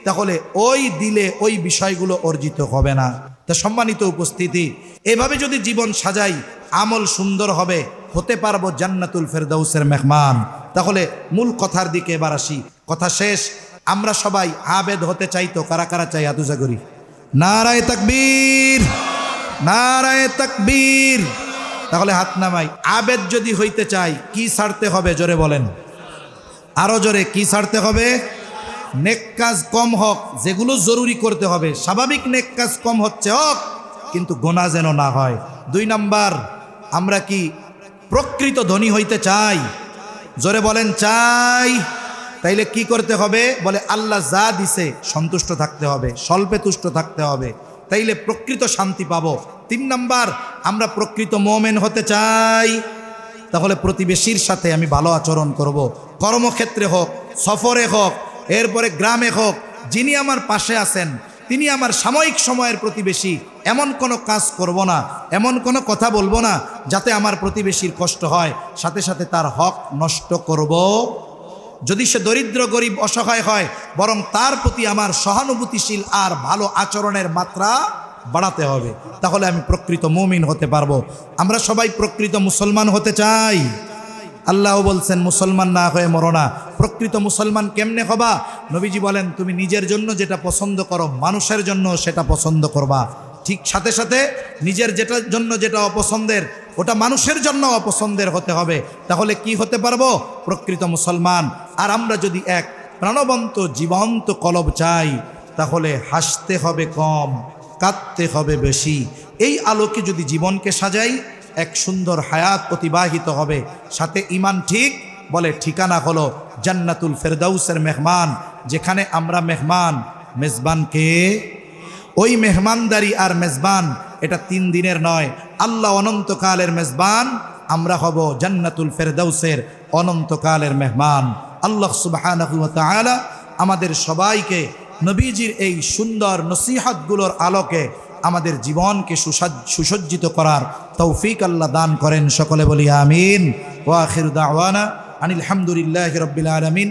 তাহলে ওই দিলে ওই বিষয়গুলো অর্জিত হবে না। তা সম্মানিত উপস্থিতি, এভাবে যদি জীবন সাজাই, আমল সুন্দর হবে, হতে পারবো জান্নাতুল ফেরদাউসের মেহমান। তাহলে মূল কথার দিকে এবার আসি। কথা শেষ। আমরা সবাই আবেদ হতে চাই তো? কারা কারা চাই? হাত উঁচা করি। নারায়ে তাকবীর, নারায়ে তাকবীর। তাহলে হাত নামাই। আবেদ যদি হইতে চাই কি ছাড়তে হবে? জোরে বলেন, আরো জোরে। কি ছাড়তে হবে? নেক কাজ কম হোক, যেগুলো জরুরি করতে হবে। স্বাভাবিক নেক কাজ কম হচ্ছে হোক, কিন্তু গোনা যেন না হয়। 2 নাম্বার, আমরা কি প্রকৃত ধনী হইতে চাই? জোরে বলেন, চাই। তাইলে কি করতে হবে? বলে আল্লাহ যা দিছে সন্তুষ্ট থাকতে হবে, স্বল্পে তুষ্ট থাকতে হবে, তাইলে প্রকৃত শান্তি পাবো। 3 নাম্বার, আমরা প্রকৃত মুমিন হতে চাই, তাহলে প্রতিবেশীর সাথে আমি ভালো আচরণ করব। কর্মক্ষেত্রে হোক, সফরে হোক, এরপরে গ্রামে হোক, যিনি আমার পাশে আছেন তিনি আমার সাময়িক সময়ের প্রতিবেশী। এমন কোনো কাজ করব না, এমন কোনো কথা বলবো না যাতে আমার প্রতিবেশীর কষ্ট হয়, সাথে সাথে তার হক নষ্ট করব। যদি সে দরিদ্র গরিব অসহায় হয়, বরং তার প্রতি আমার সহানুভূতিশীল আর ভালো আচরণের মাত্রা বাড়াতে হবে, তাহলে আমি প্রকৃত মুমিন হতে পারবো। আমরা সবাই প্রকৃত মুসলমান হতে চাই। আল্লাহ বলছেন মুসলমান না হয়ে মরো না। প্রকৃত মুসলমান কেমনে হবা? নবীজি বলেন, তুমি নিজের জন্য যেটা পছন্দ করো, মানুষের জন্য সেটা পছন্দ করবা। ঠিক সাথে সাথে নিজের যেটার জন্য যেটা অপছন্দের, ওটা মানুষের জন্য অপছন্দের হতে হবে। তাহলে কি হতে পারবো? প্রকৃত মুসলমান। আর আমরা যদি এক প্রাণবন্ত জীবন্ত কলব চাই, তাহলে হাসতে হবে কম, কাঁদতে হবে বেশি। এই আলোকে যদি জীবনকে সাজাই, এক সুন্দর হায়াত অতিবাহিত হবে। সাথে ইমান ঠিক, বলে ঠিকানা হলো জান্নাতুল ফেরদাউসের মেহমান, যেখানে আমরা মেহমান। মেজবানকে ওই মেহমানদারি আর মেজবান এটা 3 দিনের নয়, আল্লাহ অনন্তকালের মেজবান। আমরা হব জান্নাতুল ফেরদাউসের অনন্তকালের মেহমান। আল্লাহ সুবহানাহু ওয়া তাআলা আমাদের সবাইকে নবীজির এই সুন্দর নসিহতগুলোর আলোকে আমাদের জীবনকে সুসজ্জিত করার তৌফিক আল্লাহ দান করেন। সকলে বলি আমিন। ওয়া আখিরু দাওয়ানা আনিল হামদুলিল্লাহি রাব্বিল আলামিন।